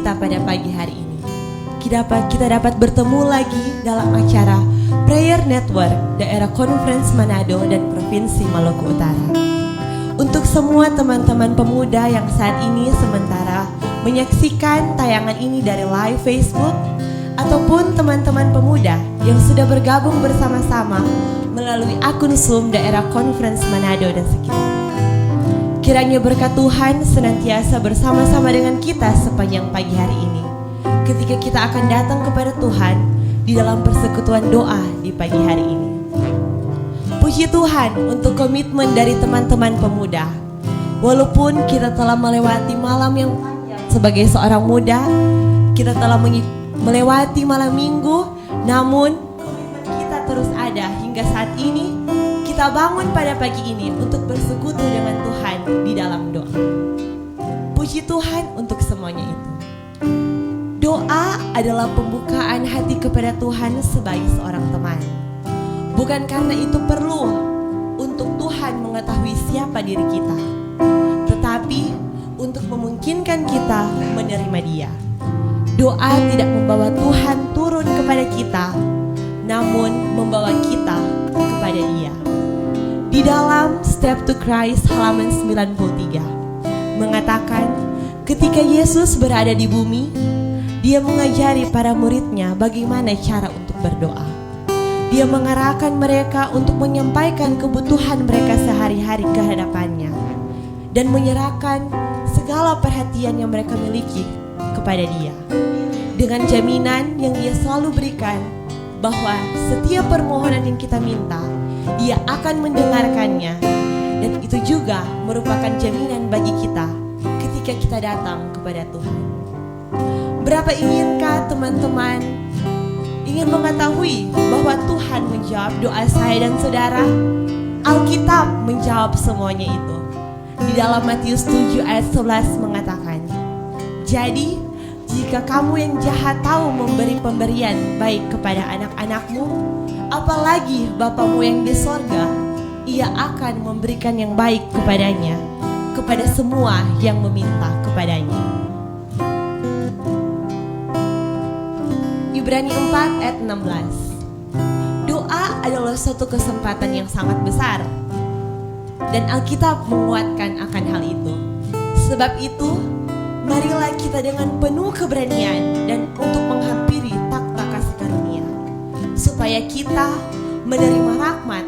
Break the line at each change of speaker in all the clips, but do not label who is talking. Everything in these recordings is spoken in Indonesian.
kita pada pagi hari ini. Kita dapat bertemu lagi dalam acara Prayer Network Daerah Conference Manado dan Provinsi Maluku Utara. Untuk semua teman-teman pemuda yang saat ini sementara menyaksikan tayangan ini dari live Facebook, ataupun teman-teman pemuda yang sudah bergabung bersama-sama melalui akun Zoom Daerah Conference Manado dan sekitar. Kiranya berkat Tuhan senantiasa bersama-sama dengan kita sepanjang pagi hari ini, ketika kita akan datang kepada Tuhan di dalam persekutuan doa di pagi hari ini. Puji Tuhan untuk komitmen dari teman-teman pemuda. Walaupun kita telah melewati malam yang panjang sebagai seorang muda, kita telah melewati malam minggu, namun komitmen kita terus ada hingga saat ini. Kita bangun pada pagi ini untuk bersekutu dengan Tuhan di dalam doa. Puji Tuhan untuk semuanya itu. Doa adalah pembukaan hati kepada Tuhan sebagai seorang teman. Bukan karena itu perlu untuk Tuhan mengetahui siapa diri kita, tetapi untuk memungkinkan kita menerima Dia. Doa tidak membawa Tuhan turun kepada kita, namun membawa kita kepada Dia. Di dalam Step to Christ halaman 93 mengatakan, ketika Yesus berada di bumi, Dia mengajari para muridnya bagaimana cara untuk berdoa. Dia mengarahkan mereka untuk menyampaikan kebutuhan mereka sehari-hari ke hadapannya dan menyerahkan segala perhatian yang mereka miliki kepada Dia, dengan jaminan yang Dia selalu berikan bahwa setiap permohonan yang kita minta, Dia akan mendengarkannya. Dan itu juga merupakan jaminan bagi kita ketika kita datang kepada Tuhan. Berapa inginkah teman-teman ingin mengetahui bahwa Tuhan menjawab doa saya dan saudara? Alkitab menjawab semuanya itu. Di dalam Matius 7 ayat 11 mengatakan, jadi jika kamu yang jahat tahu memberi pemberian baik kepada anak-anakmu, apalagi Bapamu yang di sorga, Ia akan memberikan yang baik kepadanya, kepada semua yang meminta kepadanya. Ibrani 4 ayat 16. Doa adalah suatu kesempatan yang sangat besar, dan Alkitab menguatkan akan hal itu. Sebab itu, marilah kita dengan penuh keberanian dan untuk menghampiri takhta kasih karunia, supaya kita menerima rahmat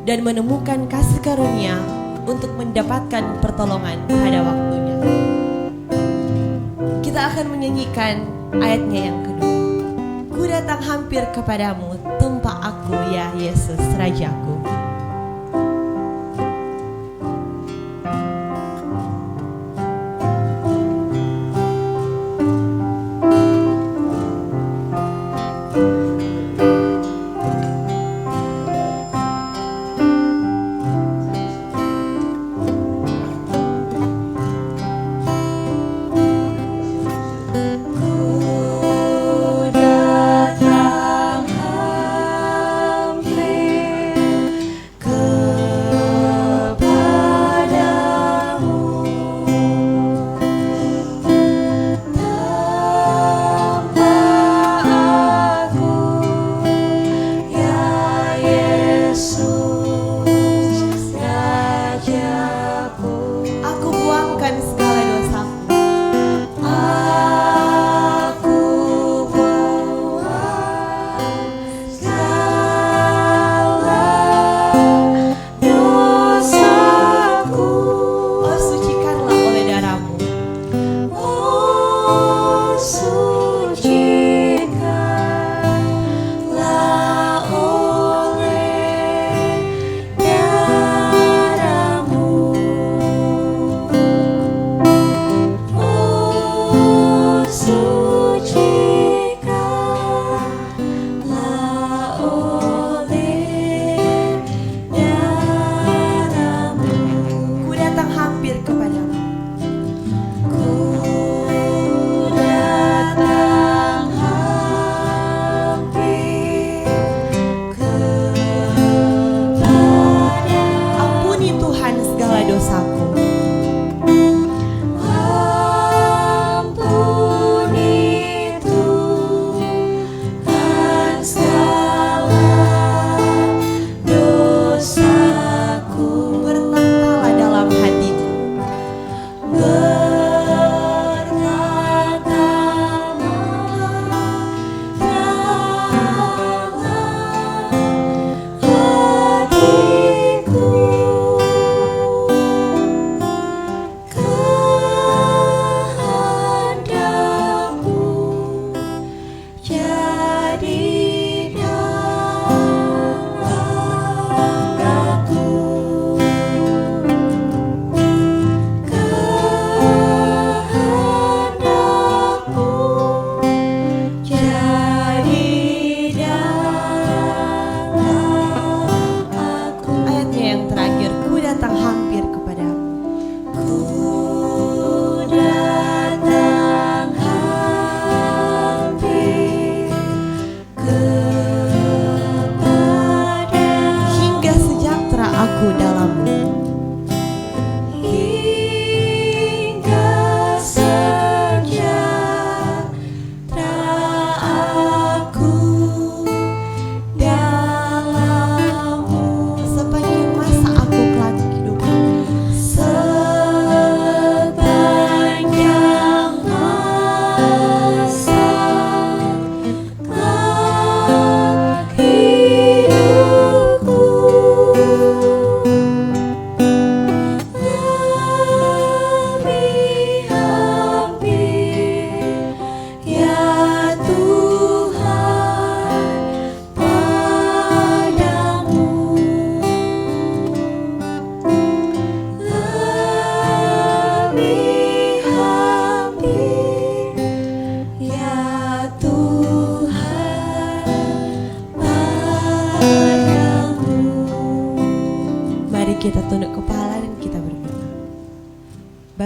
dan menemukan kasih karunia untuk mendapatkan pertolongan pada waktunya. Kita akan menyanyikan ayatnya yang kedua. Ku datang hampir kepadamu, tumpah aku ya Yesus Rajaku.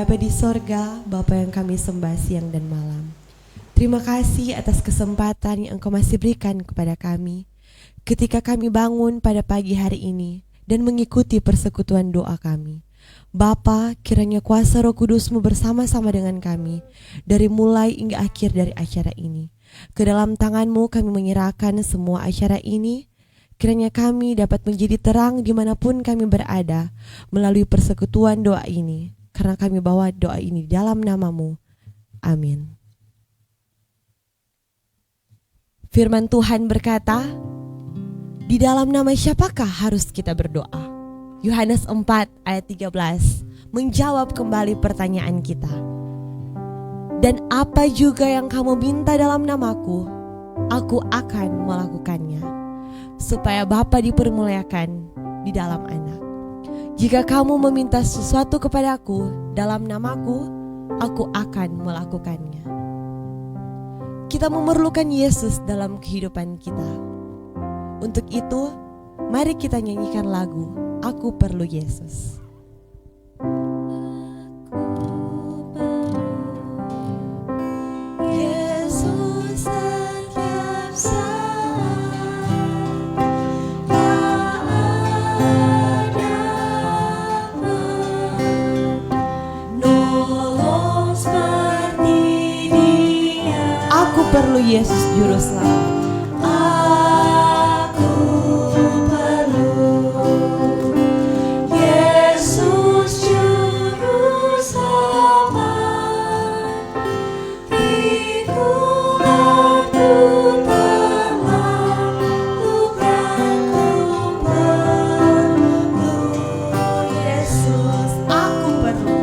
Bapa di sorga, Bapa yang kami sembah siang dan malam. Terima kasih atas kesempatan yang Engkau masih berikan kepada kami ketika kami bangun pada pagi hari ini dan mengikuti persekutuan doa kami. Bapa, kiranya kuasa Roh Kudus-Mu bersama-sama dengan kami dari mulai hingga akhir dari acara ini. Ke dalam tangan-Mu kami menyerahkan semua acara ini. Kiranya kami dapat menjadi terang dimanapun kami berada melalui persekutuan doa ini. Karena kami bawa doa ini dalam nama-Mu. Amin. Firman Tuhan berkata, di dalam nama siapakah harus kita berdoa? Yohanes 4 ayat 13 menjawab kembali pertanyaan kita. Dan apa juga yang kamu minta dalam namaku, aku akan melakukannya, supaya Bapa dipermuliakan di dalam Anak. Jika kamu meminta sesuatu kepadaku dalam namaku, aku akan melakukannya. Kita memerlukan Yesus dalam kehidupan kita. Untuk itu, mari kita nyanyikan lagu Aku Perlu Yesus. Perlu Yesus juru selamat.
Aku perlu Yesus juru selamat. Pikulan ku telah bukan ku perlu Yesus.
Aku perlu.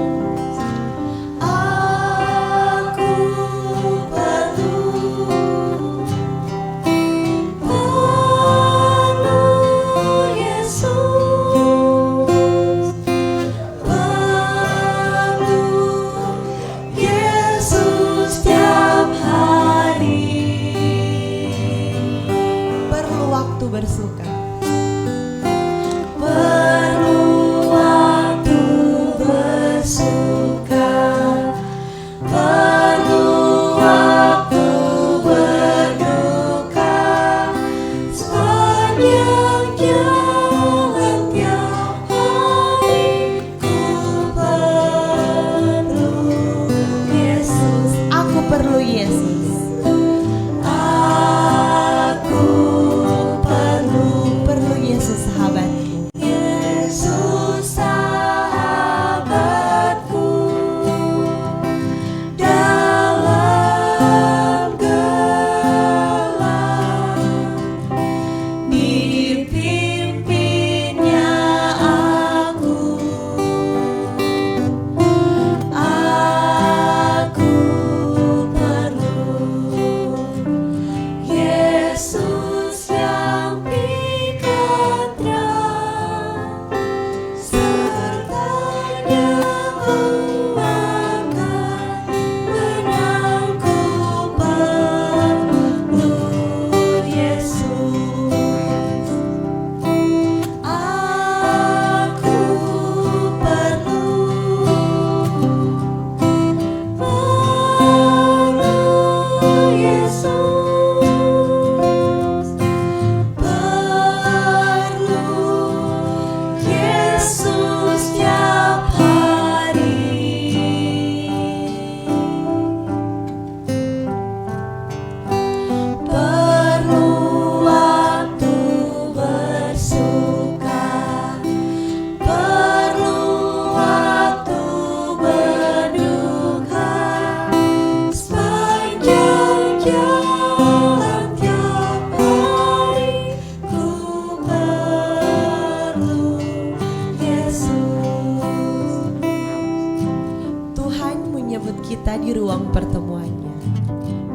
Bersuka.
Perlu waktu bersuka, perlu waktu berduka, sepanjang jalan tiap hari ku perlu Yesus.
Aku perlu Yesus.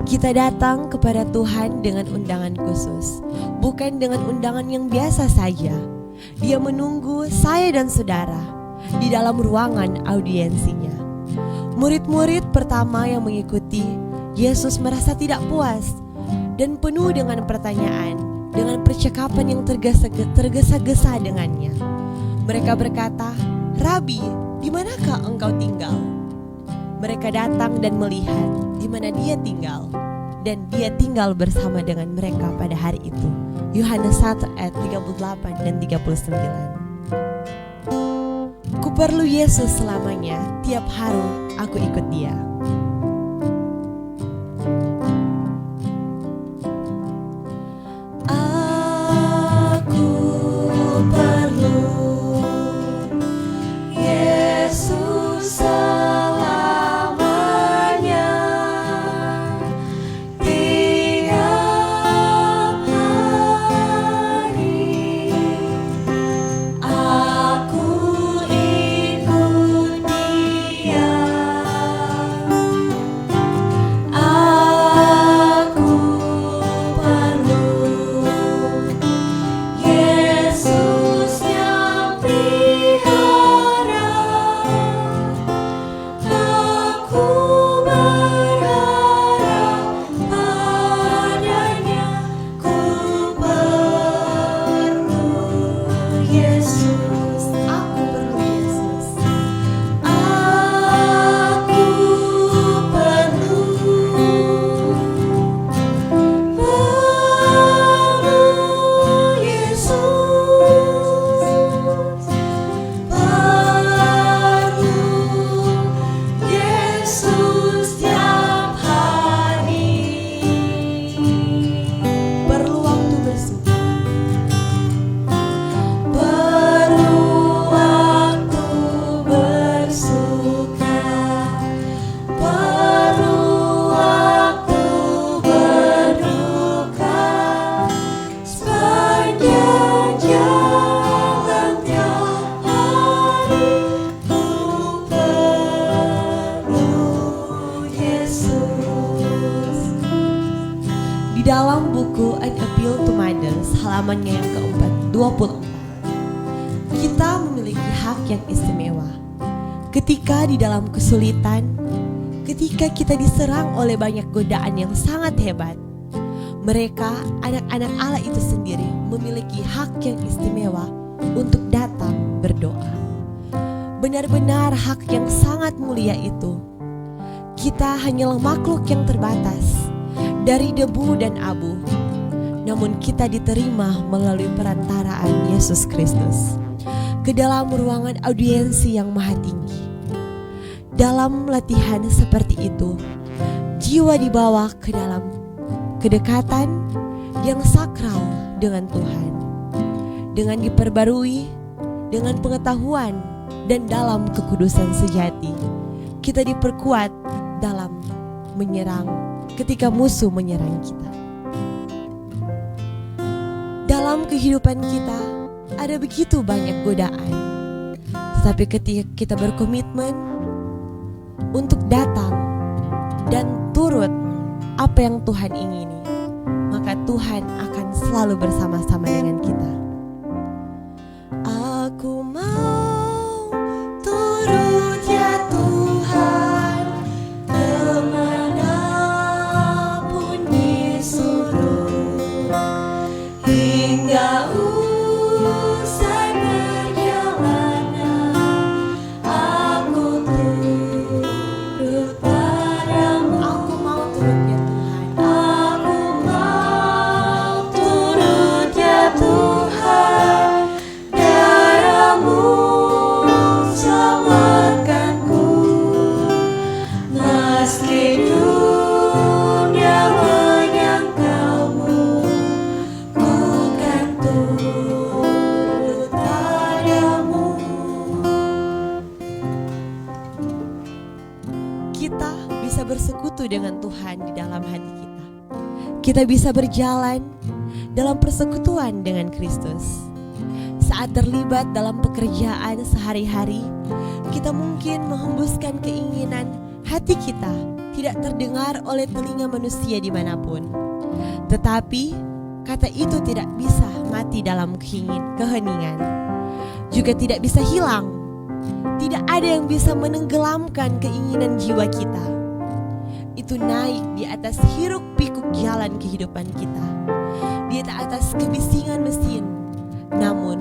Kita datang kepada Tuhan dengan undangan khusus, bukan dengan undangan yang biasa saja. Dia menunggu saya dan saudara di dalam ruangan audiensinya. Murid-murid pertama yang mengikuti Yesus merasa tidak puas dan penuh dengan pertanyaan, dengan percakapan yang tergesa-gesa dengannya. Mereka berkata, "Rabi, di manakah engkau tinggal?" Mereka datang dan melihat di mana Dia tinggal, dan Dia tinggal bersama dengan mereka pada hari itu. Yohanes 1 ayat 38 dan 39. Ku perlu Yesus selamanya, tiap hari aku ikut Dia.
Aku perlu Yesus selamanya, tiap hari aku ikut Dia. Aku perlu Yesus yang pelihara. Aku berharap padanya. Ku perlu Yesus.
Aku perlu Yesus.
Aku perlu Yesus tiap hari.
Perlu waktu bersuka.
Perlu waktu bersuka, perlu waktu berduka, sepanjang jalan tiap hari. Ku perlu Yesus.
Di dalam buku An Appeal to Mothers halamannya yang ke-24, kita memiliki hak yang istimewa. Ketika di dalam kesulitan, ketika kita diserang oleh banyak godaan yang sangat hebat, mereka, anak-anak Allah itu sendiri, memiliki hak yang istimewa untuk datang berdoa. Benar-benar hak yang sangat mulia itu. Kita hanyalah makhluk yang terbatas dari debu dan abu, namun kita diterima melalui perantaraan Yesus Kristus ke dalam ruangan audiensi yang maha tinggi. Dalam latihan seperti itu, jiwa dibawa ke dalam kedekatan yang sakral dengan Tuhan, dengan diperbarui dengan pengetahuan dan dalam kekudusan sejati. Kita diperkuat dalam menyerang ketika musuh menyerang kita. Dalam kehidupan kita ada begitu banyak godaan, tetapi ketika kita berkomitmen untuk datang dan turut apa yang Tuhan ingini, maka Tuhan akan selalu bersama-sama dengan kita.
Aku mau turut ya Tuhan, kemanapun disuruh, hingga usai perjalanan. Aku turut padamu.
Aku mau turut ya Tuhan.
Aku mau turut ya Tuhan, darah-Mu selamatkanku, meski dunia menyangkalmu, ku kan turut padamu.
Kita bisa bersekutu dengan Tuhan di dalam hati kita. Kita bisa berjalan dalam persekutuan dengan Kristus. Saat terlibat dalam pekerjaan sehari-hari, kita mungkin menghembuskan keinginan hati kita tidak terdengar oleh telinga manusia dimanapun. Tetapi kata itu tidak bisa mati dalam keheningan, juga tidak bisa hilang. Tidak ada yang bisa menenggelamkan keinginan jiwa kita. Itu naik di atas hiruk pikuk jalan kehidupan kita, di atas kebisingan mesin. Namun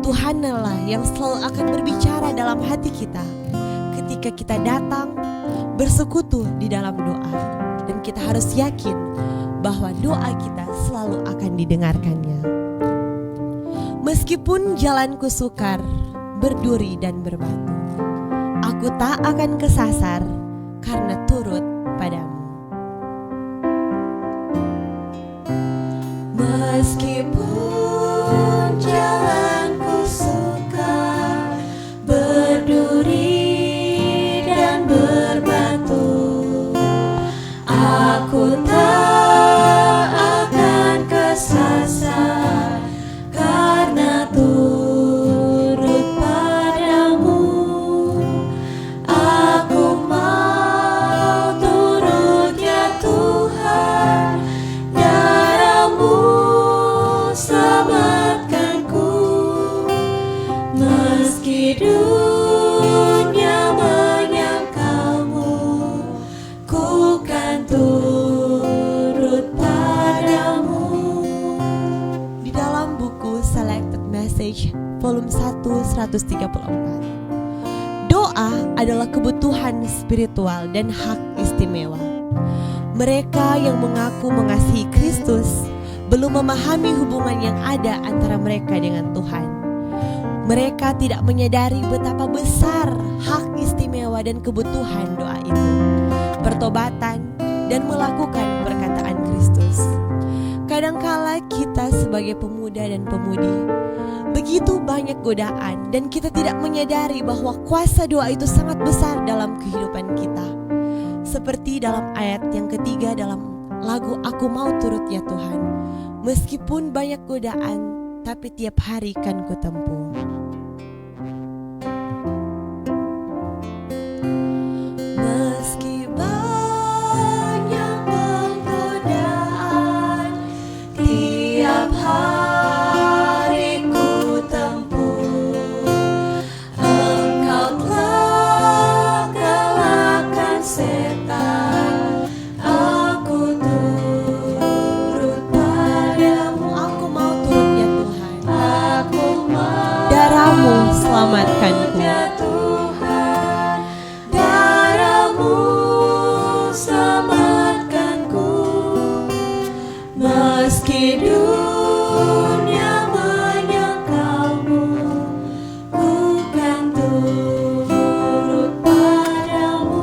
Tuhanlah yang selalu akan berbicara dalam hati kita ketika kita datang bersekutu di dalam doa, dan kita harus yakin bahwa doa kita selalu akan didengarkannya. Meskipun jalanku sukar, berduri dan berbatu, aku tak akan kesasar karena turut padamu.
Meskipun jalanku sukar, berduri dan berbatu, aku tak akan kesasar karena turut padamu. Aku mau turut ya Tuhan, darah-Mu selamatkanku. Meski dunia menyangkalmu, ku kan turut padamu.
Di dalam buku Selected Message volume 1 134, doa adalah kebutuhan spiritual dan hak istimewa. Mereka yang mengaku mengasihi Kristus belum memahami hubungan yang ada antara mereka dengan Tuhan. Mereka tidak menyadari betapa besar hak istimewa dan kebutuhan doa itu, pertobatan, dan melakukan perkataan Kristus. Kadangkala kita sebagai pemuda dan pemudi begitu banyak godaan, dan kita tidak menyadari bahwa kuasa doa itu sangat besar dalam kehidupan kita. Seperti dalam ayat yang ketiga dalam lagu Aku Mau Turut Ya Tuhan, meskipun banyak godaan, tapi tiap hari kan ku tempuh.
Meski banyak penggodaan, tiap hari ku tempuh. Engkau telah kalahkan setan, aku turut padamu.
Aku mau turut ya Tuhan,
Aku mau
darah-Mu selamatkanku.
ya Tuhan, darah-Mu selamatkanku. Meski dunia menyangkalmu, ku kan turut padamu.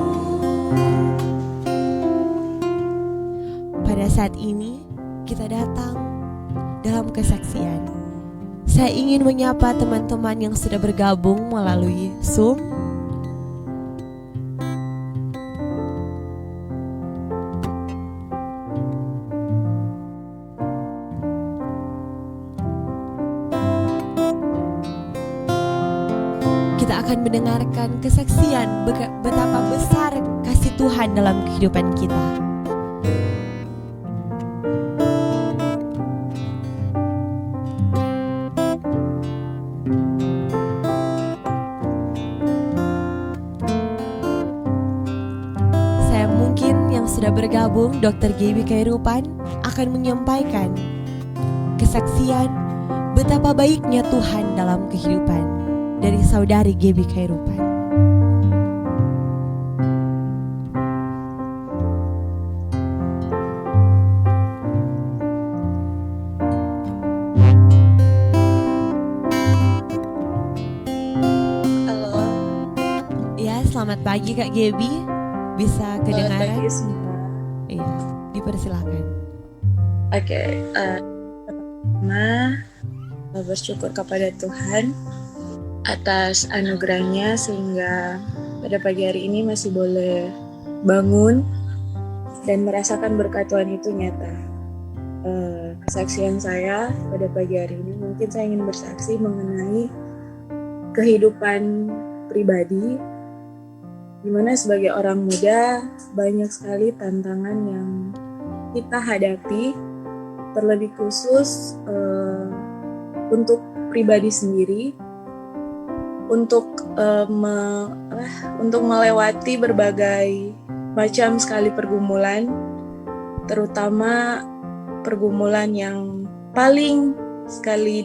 Pada saat ini kita datang dalam kesaksian. Saya ingin menyapa teman-teman yang sudah bergabung melalui Zoom. Kita akan mendengarkan kesaksian betapa besar kasih Tuhan dalam kehidupan kita. Sudah bergabung, Dr. Gaby Khairupan akan menyampaikan kesaksian betapa baiknya Tuhan dalam kehidupan dari saudari Gaby Khairupan.
Halo,
Ya, selamat pagi Kak Gaby. Bisa
selamat
kedengaran?
pagi semua.
Iya, dipersilakan.
Oke, pertama bersyukur kepada Tuhan atas anugerahnya sehingga pada pagi hari ini masih boleh bangun dan merasakan berkat Tuhan itu nyata. Kesaksian saya pada pagi hari ini mungkin saya ingin bersaksi mengenai kehidupan pribadi, di mana sebagai orang muda banyak sekali tantangan yang kita hadapi, terlebih khusus untuk pribadi sendiri, untuk melewati berbagai macam sekali pergumulan, terutama pergumulan yang paling sekali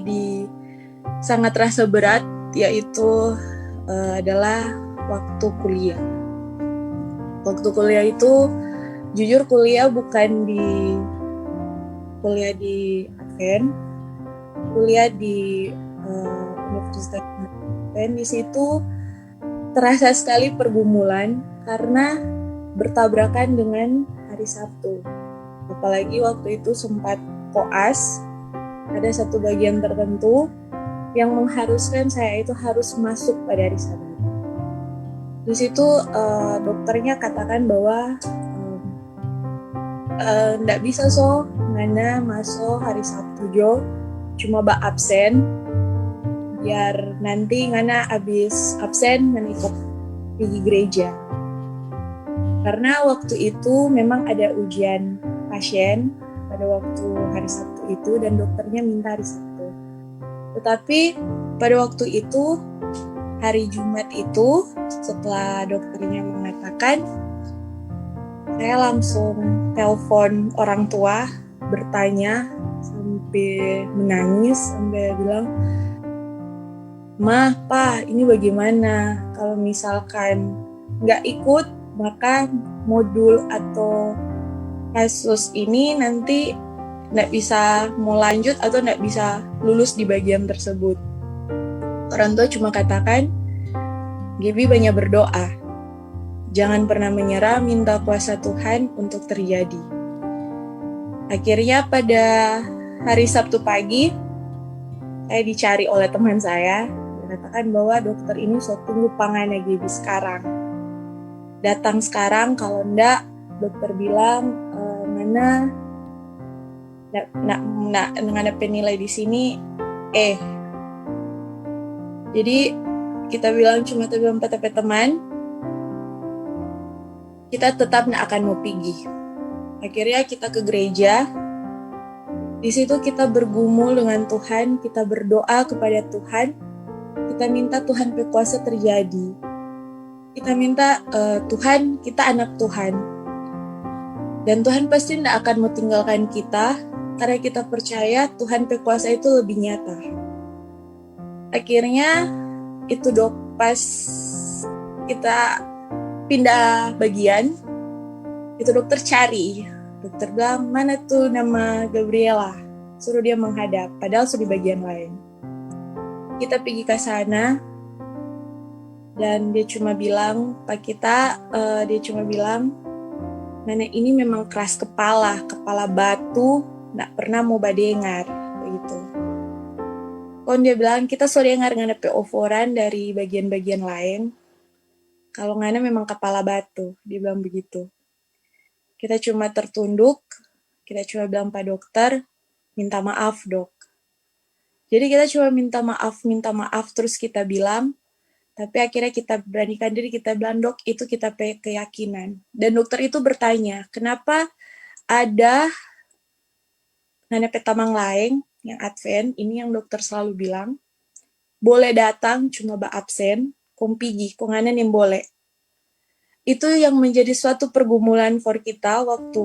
sangat terasa berat, yaitu adalah waktu kuliah. Waktu kuliah itu, jujur kuliah bukan kuliah di Advent, kuliah di Universitas Advent. Di situ terasa sekali pergumulan karena bertabrakan dengan hari Sabtu. Apalagi waktu itu sempat koas, ada satu bagian tertentu yang mengharuskan saya itu harus masuk pada hari Sabat. Di situ dokternya katakan bahwa ndak bisa ngana masuk hari Sabtu jo, cuma absen, biar nanti ngana abis absen ngana ikut pergi gereja. Karena waktu itu memang ada ujian pasien pada waktu hari Sabtu itu dan dokternya minta hari Sabtu. Tetapi pada waktu itu hari Jumat itu setelah dokternya mengatakan, saya langsung telepon orang tua bertanya sampai menangis sampai bilang, "Ma, Pa, ini bagaimana? Kalau misalkan nggak ikut maka modul atau kasus ini nanti nggak bisa mau lanjut atau nggak bisa lulus di bagian tersebut." Orang tua cuma katakan, "Gaby banyak berdoa. Jangan pernah menyerah, minta kuasa Tuhan untuk terjadi." Akhirnya pada hari Sabtu pagi, saya dicari oleh teman saya. Dia katakan bahwa dokter ini tunggu pangannya Gaby sekarang. Datang sekarang, kalau enggak, dokter bilang, mana nak penilai di sini, Jadi kita bilang cuma teman, kita tetap nggak akan mau pergi. Akhirnya kita ke gereja. Di situ kita bergumul dengan Tuhan, kita berdoa kepada Tuhan, kita minta Tuhan berkuasa terjadi. Kita minta Tuhan, kita anak Tuhan. Dan Tuhan pasti tidak akan mau tinggalkan kita, karena kita percaya Tuhan berkuasa itu lebih nyata. Akhirnya itu pas kita pindah bagian, itu dokter cari. Dokter bilang, "Mana tuh nama Gabriela?" Suruh dia menghadap, padahal sudah di bagian lain. Kita pergi ke sana, dan dia cuma bilang, "Mana ini memang keras kepala batu, nggak pernah mau badengar," begitu. Kon dia bilang, "Kita sudah dengar ngana peoforan dari bagian-bagian lain. Kalau ngana memang kepala batu," dia bilang begitu. Kita cuma tertunduk, kita cuma bilang, "Pak dokter, minta maaf dok." Jadi kita cuma minta maaf terus kita bilang, tapi akhirnya kita beranikan diri, kita bilang, "Dok, itu kita keyakinan." Dan dokter itu bertanya, "Kenapa ada ngana petamang lain yang Advent," ini yang dokter selalu bilang, "boleh datang cuma absen, kong pigi, kong ngana yang boleh." Itu yang menjadi suatu pergumulan for kita waktu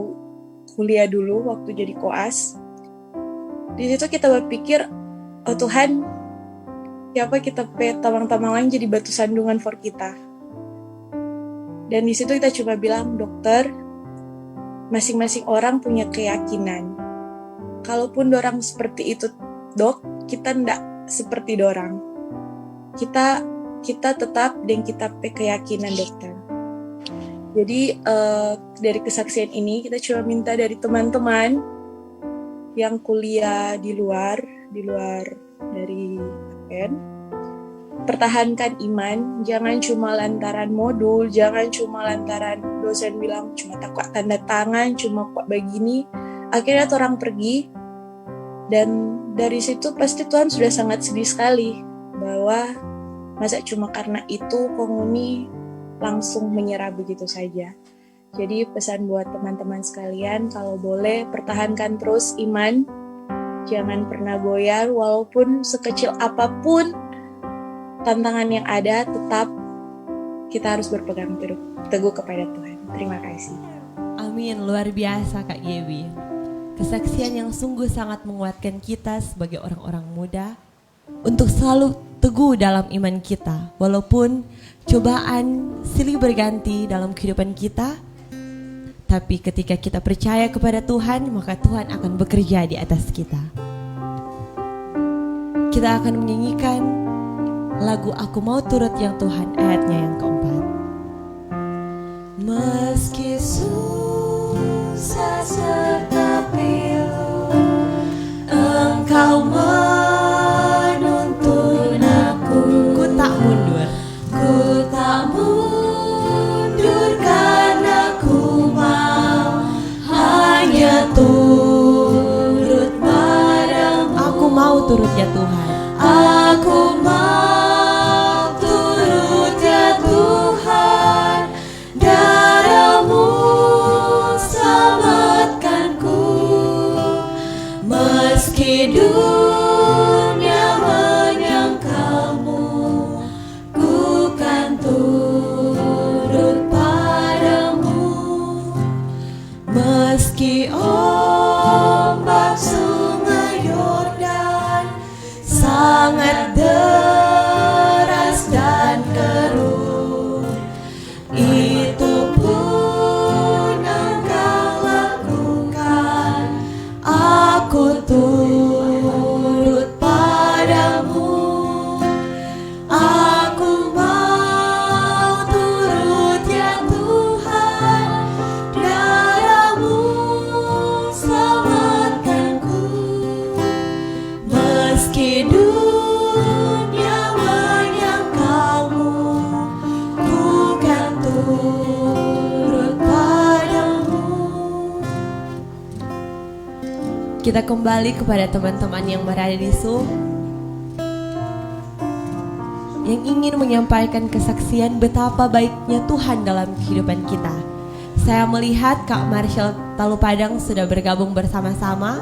kuliah dulu, waktu jadi koas. Di situ kita berpikir, oh Tuhan, siapa kita tamang-tamang lain jadi batu sandungan for kita. Dan di situ kita cuma bilang, "Dokter, masing-masing orang punya keyakinan. Kalaupun dorang seperti itu, dok, kita ndak seperti dorang. Kita tetap dan kita keyakinan dokter." Jadi dari kesaksian ini kita cuma minta dari teman-teman yang kuliah di luar dari UN, pertahankan iman, jangan cuma lantaran modul, jangan cuma lantaran dosen bilang cuma takut tanda tangan, cuma kok begini, akhirnya orang pergi. Dan dari situ pasti Tuhan sudah sangat sedih sekali bahwa masa cuma karena itu penghuni langsung menyerah begitu saja. Jadi pesan buat teman-teman sekalian, kalau boleh pertahankan terus iman, jangan pernah goyah, walaupun sekecil apapun tantangan yang ada, tetap kita harus berpegang teguh kepada Tuhan. Terima kasih.
Amin, luar biasa Kak Gaby. Kesaksian yang sungguh sangat menguatkan kita sebagai orang-orang muda untuk selalu teguh dalam iman kita. Walaupun cobaan silih berganti dalam kehidupan kita, tapi ketika kita percaya kepada Tuhan, maka Tuhan akan bekerja di atas kita. Kita akan menyanyikan lagu Aku Mau Turut Yang Tuhan, ayatnya yang keempat.
Meski susah serta pilu, Engkau menuntun aku.
Ku tak mundur.
Ku tak mundur karena ku mau hanya turut padamu.
Aku mau turut ya Tuhan.
Aku mau turut ya Tuhan, darah-Mu selamatkanku. Meski dunia menyangkalmu, ku kan turut padamu. Meski ombak sungai Yordan sangat deras dan keruh, itu pun Engkau lakukan. Aku turut padamu. Aku mau turut ya Tuhan, darah-Mu selamatkanku. Meski dunia menyangkalmu, ku kan turut padamu.
Kita kembali kepada teman-teman yang berada di Zoom, yang ingin menyampaikan kesaksian betapa baiknya Tuhan dalam kehidupan kita. Saya melihat Kak Marshall Talupadang sudah bergabung bersama-sama.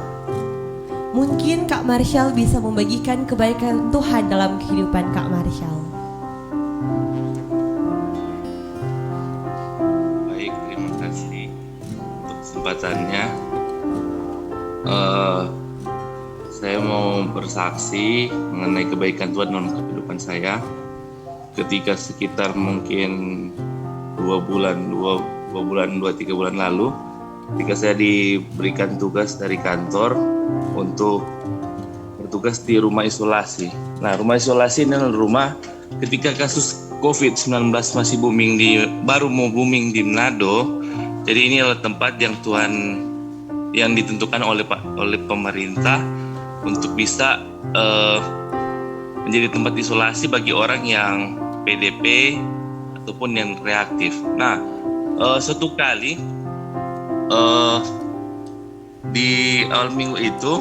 Mungkin Kak Marshall bisa membagikan kebaikan Tuhan dalam kehidupan Kak Marshall.
Baik, terima kasih untuk kesempatannya. Saya mau bersaksi mengenai kebaikan Tuhan dalam kehidupan saya. Ketika sekitar mungkin 2-3 bulan lalu, ketika saya diberikan tugas dari kantor untuk bertugas di rumah isolasi. Nah, rumah isolasi ini adalah rumah ketika kasus COVID-19 masih baru mau booming di Manado. Jadi ini adalah tempat yang ditentukan oleh pemerintah untuk bisa menjadi tempat isolasi bagi orang yang PDP ataupun yang reaktif. Nah, suatu kali di awal minggu itu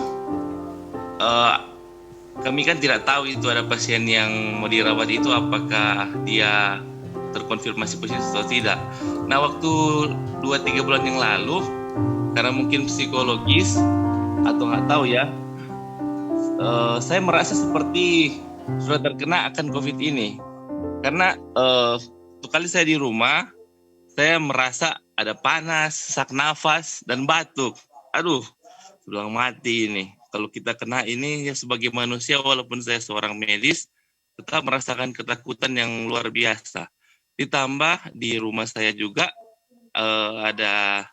kami kan tidak tahu itu ada pasien yang mau dirawat itu apakah dia terkonfirmasi positif atau tidak. Nah, waktu 2-3 bulan yang lalu, karena mungkin psikologis atau nggak tahu ya, saya merasa seperti sudah terkena akan COVID ini. Karena satu kali saya di rumah, saya merasa ada panas, sesak nafas, dan batuk. Aduh, sudah mati ini. Kalau kita kena ini ya sebagai manusia, walaupun saya seorang medis, tetap merasakan ketakutan yang luar biasa. Ditambah di rumah saya juga ada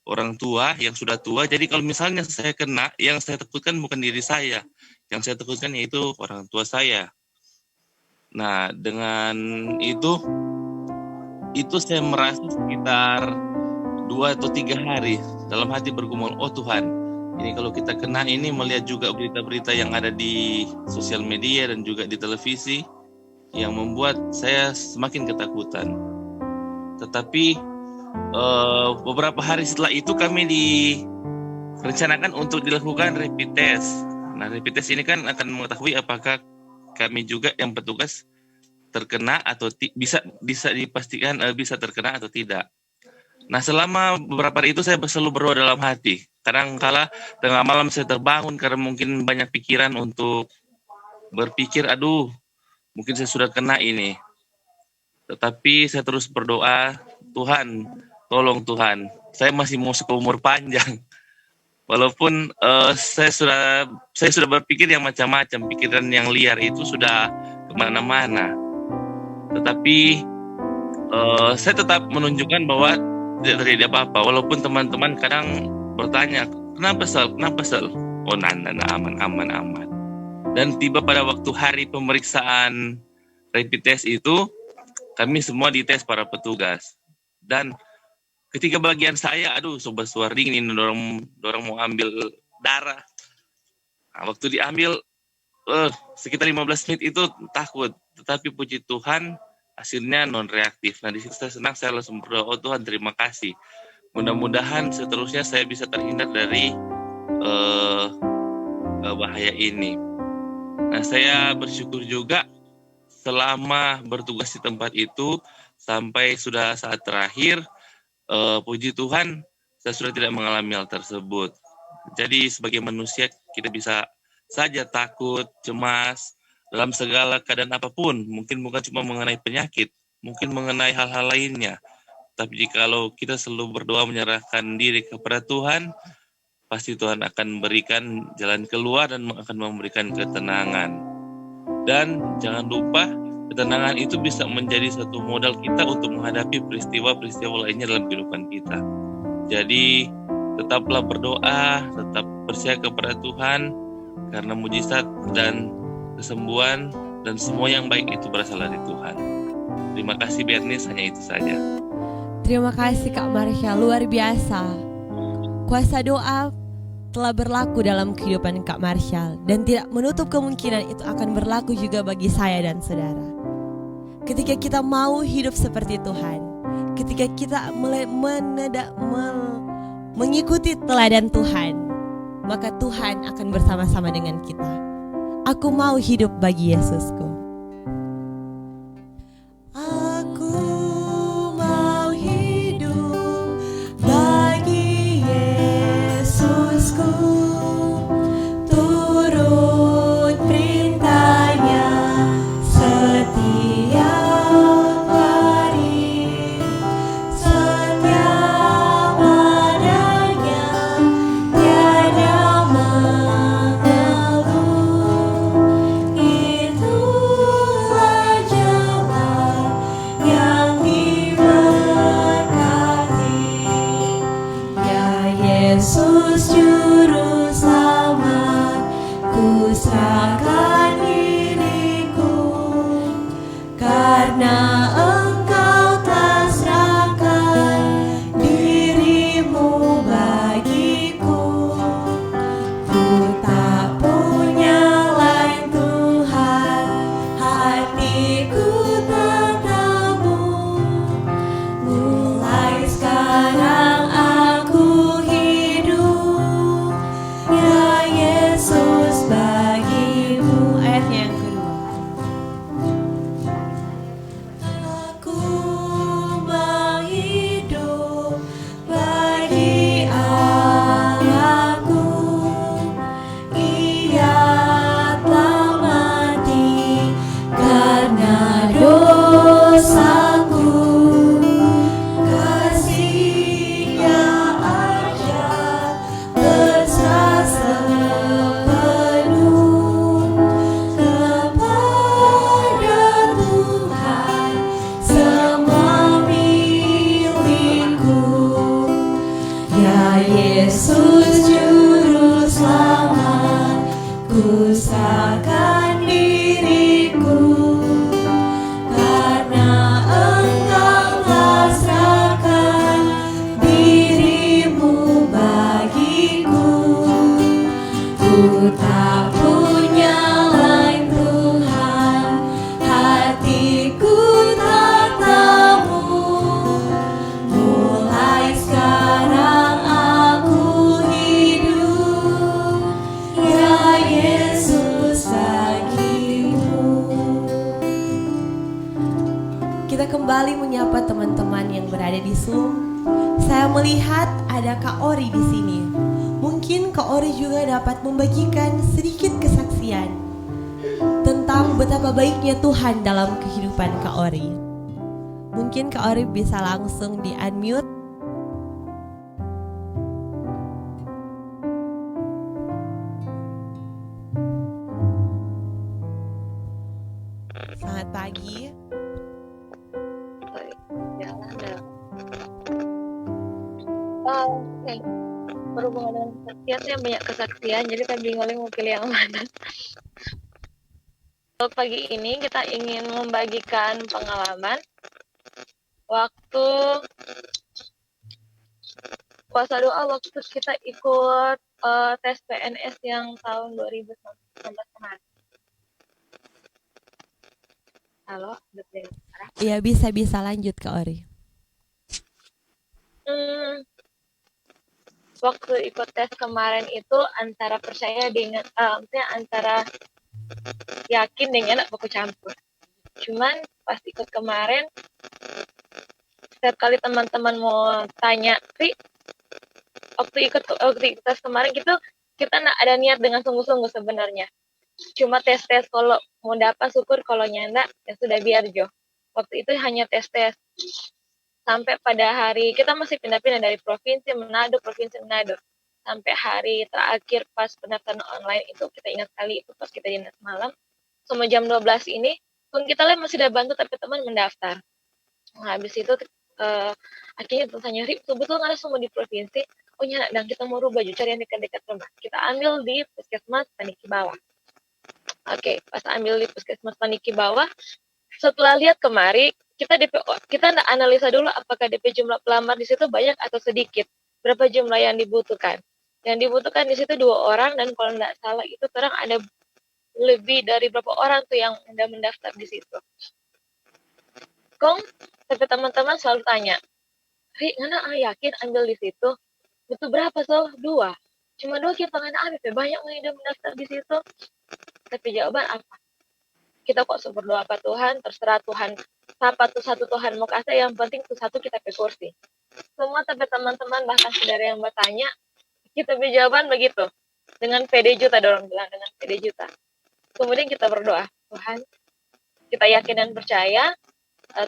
orang tua yang sudah tua. Jadi kalau misalnya saya kena, yang saya takutkan bukan diri saya. Yang saya takutkan yaitu orang tua saya. Nah, dengan itu saya merasa sekitar 2 atau 3 hari dalam hati bergumul, oh Tuhan, ini kalau kita kena ini, melihat juga berita-berita yang ada di sosial media dan juga di televisi yang membuat saya semakin ketakutan. Tetapi beberapa hari setelah itu kami direncanakan untuk dilakukan rapid test. Nah, rapid test ini kan akan mengetahui apakah kami juga yang petugas terkena atau bisa dipastikan bisa terkena atau tidak. Nah, selama beberapa hari itu saya selalu berdoa dalam hati. Kadang-kala tengah malam saya terbangun karena mungkin banyak pikiran untuk berpikir, aduh, mungkin saya sudah kena ini. Tetapi saya terus berdoa, Tuhan, tolong Tuhan, saya masih mau seumur panjang. Walaupun saya sudah berpikir yang macam-macam, pikiran yang liar itu sudah kemana-mana. Tetapi saya tetap menunjukkan bahwa tidak terjadi apa-apa. Walaupun teman-teman kadang bertanya, kenapa sel? Oh, nana, aman. Dan tiba pada waktu hari pemeriksaan rapid test itu, kami semua dites para petugas. Dan ketika bagian saya, sobat suara dingin ini dorong mau ambil darah. Nah, waktu diambil sekitar 15 menit itu takut, tetapi puji Tuhan hasilnya non reaktif. Nah, di situ saya senang, saya langsung berdoa, oh Tuhan terima kasih. Mudah-mudahan seterusnya saya bisa terhindar dari bahaya ini. Nah, saya bersyukur juga selama bertugas di tempat itu sampai sudah saat terakhir, puji Tuhan saya sudah tidak mengalami hal tersebut. Jadi sebagai manusia kita bisa saja takut, cemas dalam segala keadaan apapun. Mungkin bukan cuma mengenai penyakit, mungkin mengenai hal-hal lainnya. Tapi jikalau kita selalu berdoa menyerahkan diri kepada Tuhan, pasti Tuhan akan berikan jalan keluar dan akan memberikan ketenangan. Dan jangan lupa, ketenangan itu bisa menjadi satu modal kita untuk menghadapi peristiwa-peristiwa lainnya dalam kehidupan kita. Jadi tetaplah berdoa, tetap percaya kepada Tuhan, karena mujizat dan kesembuhan dan semua yang baik itu berasal dari Tuhan. Terima kasih Bernice, hanya itu saja.
Terima kasih Kak Marsha, luar biasa. Kuasa doa telah berlaku dalam kehidupan Kak Marshall dan tidak menutup kemungkinan itu akan berlaku juga bagi saya dan saudara. Ketika kita mau hidup seperti Tuhan, ketika kita mengikuti teladan Tuhan, maka Tuhan akan bersama-sama dengan kita. Aku mau hidup bagi Yesusku.
Aku mau hidup bagi Yesusku, turut perintahnya setiap hari, setia padanya tiada mengeluh. Itulah jalan yang diberkati, ya Yesus Juru Selamat, ku serahkan diriku, karena Engkau telah serahkan dirimu bagiku. Ku tak punya lain Tuhan, hatiku tentang-Mu. Mulai sekarang aku hidup, ya Yesus bagimu.
Ayatnya yang kedua.
Aku mau hidup bagi Allahku, Ia telah mati karena dosaku. Kasih-Nya ajaib besar sepenuh kepada Tuhan, semua milikku. Ya Yesus Juru Selamat, ku serahkan diriku, karena Engkau telah serahkan dirimu bagiku. Ku tak punya lain Tuhan, hatiku tentang-Mu. Mulai sekarang aku hidup, ya Yesus bagimu.
Kita kembali menyapa teman-teman yang berada di Zoom. Saya melihat ada Kak Ori di sini. Mungkin Kak Ori juga dapat membagikan sedikit kesaksian tentang betapa baiknya Tuhan dalam kehidupan Kak Ori. Mungkin Kak Ori bisa langsung di-unmute. selamat pagi.
Jalan dah. Oke. Berhubungan dengan kesaksian tuh yang banyak kesaksian, jadi saya bingung mau pilih yang mana. Pagi ini kita ingin membagikan pengalaman waktu puasa doa waktu kita ikut tes PNS yang tahun 2019 kemarin. Halo, udah dengar?
Iya, bisa lanjut ke Ori.
Waktu ikut tes kemarin itu antara percaya dengan maksudnya antara yakin dengan aku campur. Cuman pas ikut kemarin, setiap kali teman-teman mau tanya, Ri, waktu ikut tes kemarin gitu, kita nggak ada niat dengan sungguh-sungguh sebenarnya. Cuma tes kalau mau dapat syukur, kalau nyanda ya sudah biar jo. Waktu itu hanya tes sampai pada hari kita masih pindah-pindah dari provinsi Manado sampai hari terakhir pas pendaftaran online itu kita ingat kali itu pas kita dinas malam sama jam 12 ini pun kita masih ada bantu tapi teman mendaftar. Nah, habis itu akhirnya tanya Rip sebetulnya nggak ada semua di provinsi. Oh nyala dan kita mau rubah cari yang dekat-dekat rumah. Kita ambil di Puskesmas Paniki Bawah. Oke, pas ambil di Puskesmas Paniki Bawah, setelah lihat kemari, kita analisa dulu apakah DP jumlah pelamar di situ banyak atau sedikit. Berapa jumlah yang dibutuhkan. Yang dibutuhkan di situ 2 orang, dan kalau nggak salah itu sekarang ada lebih dari berapa orang tuh yang udah mendaftar di situ. Tapi teman-teman selalu tanya, Ri, ngana yakin ambil di situ? Butuh berapa so? 2. Cuma 2 kita ngana ambil, banyak yang udah mendaftar di situ. Tapi jawaban apa? Kita kok berdoa apa Tuhan, terserah Tuhan. Siapa tuh satu Tuhan mau kasih, yang penting tuh satu kita pe kursi. Semua tapi teman-teman bahkan saudara yang bertanya, kita berjawaban begitu. Dengan PD juta, dorong bilang dengan PD juta. Kemudian kita berdoa, Tuhan, kita yakin dan percaya,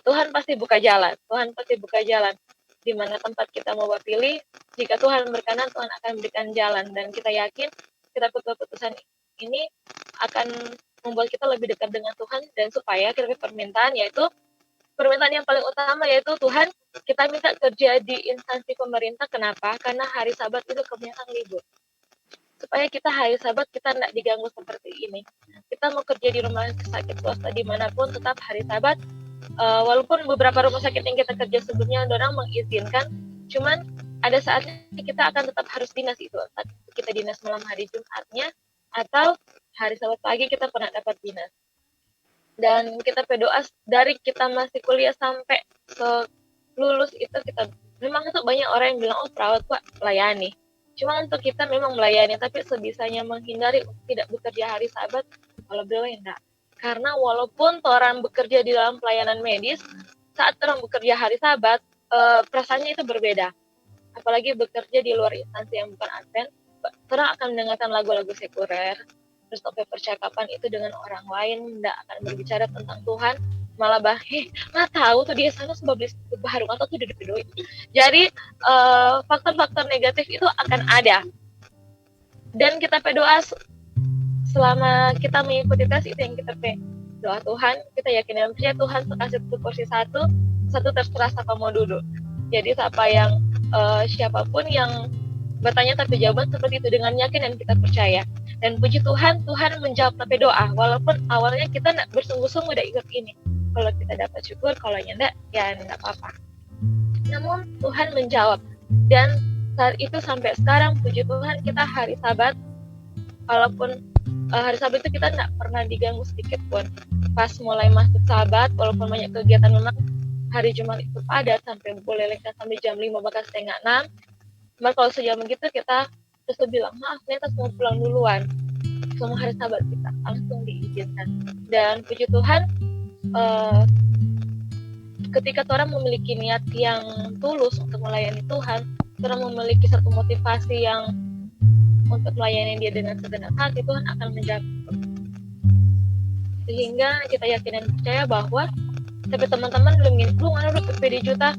Tuhan pasti buka jalan. Tuhan pasti buka jalan. Di mana tempat kita mau pilih, jika Tuhan berkenan, Tuhan akan berikan jalan. Dan kita yakin, kita keputusan ini akan membuat kita lebih dekat dengan Tuhan, dan supaya kita permintaan yang paling utama yaitu Tuhan, kita minta kerja di instansi pemerintah. Kenapa? Karena hari Sabat itu kebanyakan libur. Supaya kita hari Sabat kita tidak diganggu seperti ini. Kita mau kerja di rumah sakit swasta dimanapun, tetap hari Sabat. Walaupun beberapa rumah sakit yang kita kerja sebelumnya orang mengizinkan, cuman ada saatnya kita akan tetap harus dinas itu. Kita dinas malam hari Jumatnya, atau hari Sabat pagi kita pernah dapat dinas. Dan kita berdoa dari kita masih kuliah sampai lulus itu kita memang itu banyak orang yang bilang perawat Pak melayani. Cuma untuk kita memang melayani, tapi sebisanya menghindari tidak bekerja hari Sabat. Kalau beliau enggak. Karena walaupun orang bekerja di dalam pelayanan medis, saat orang bekerja hari Sabat, perasaannya itu berbeda. Apalagi bekerja di luar instansi yang bukan advent, orang akan mendengarkan lagu-lagu sekuler, terus topik percakapan itu dengan orang lain, tidak akan berbicara tentang Tuhan, malah nggak tahu tuh dia sana sebab beli baru atau tuh udah duit. Jadi faktor-faktor negatif itu akan ada. Dan kita berdoa selama kita mengikuti tes itu yang kita doa Tuhan, kita yakin dan percaya Tuhan kasih kursi satu terserah siapa mau duduk. Jadi siapapun yang bertanya tapi jawaban seperti itu dengan yakin dan kita percaya. Dan puji Tuhan, Tuhan menjawab tapi doa. Walaupun awalnya kita nak bersungguh-sungguh udah ikut ini. Kalau kita dapat syukur, kalau enggak, ya enggak apa-apa. Namun Tuhan menjawab. Dan saat itu sampai sekarang, puji Tuhan, kita hari Sabat, walaupun hari Sabat itu kita enggak pernah diganggu sedikit pun. Pas mulai masuk Sabat, walaupun banyak kegiatan memang hari Jumat itu padat, sampai boleh lengkap sampai jam 5 bahkan setengah 6. Cuma kalau sejam begitu kita terus bilang, maaf ternyata semua pulang duluan. Semua hari Sabat kita langsung diizinkan. Dan puji Tuhan, ketika orang memiliki niat yang tulus untuk melayani Tuhan, orang memiliki satu motivasi yang untuk melayani dia dengan segenap hati, Tuhan akan menjawab. Sehingga kita yakin dan percaya bahwa tapi teman-teman belum ada PPD juta,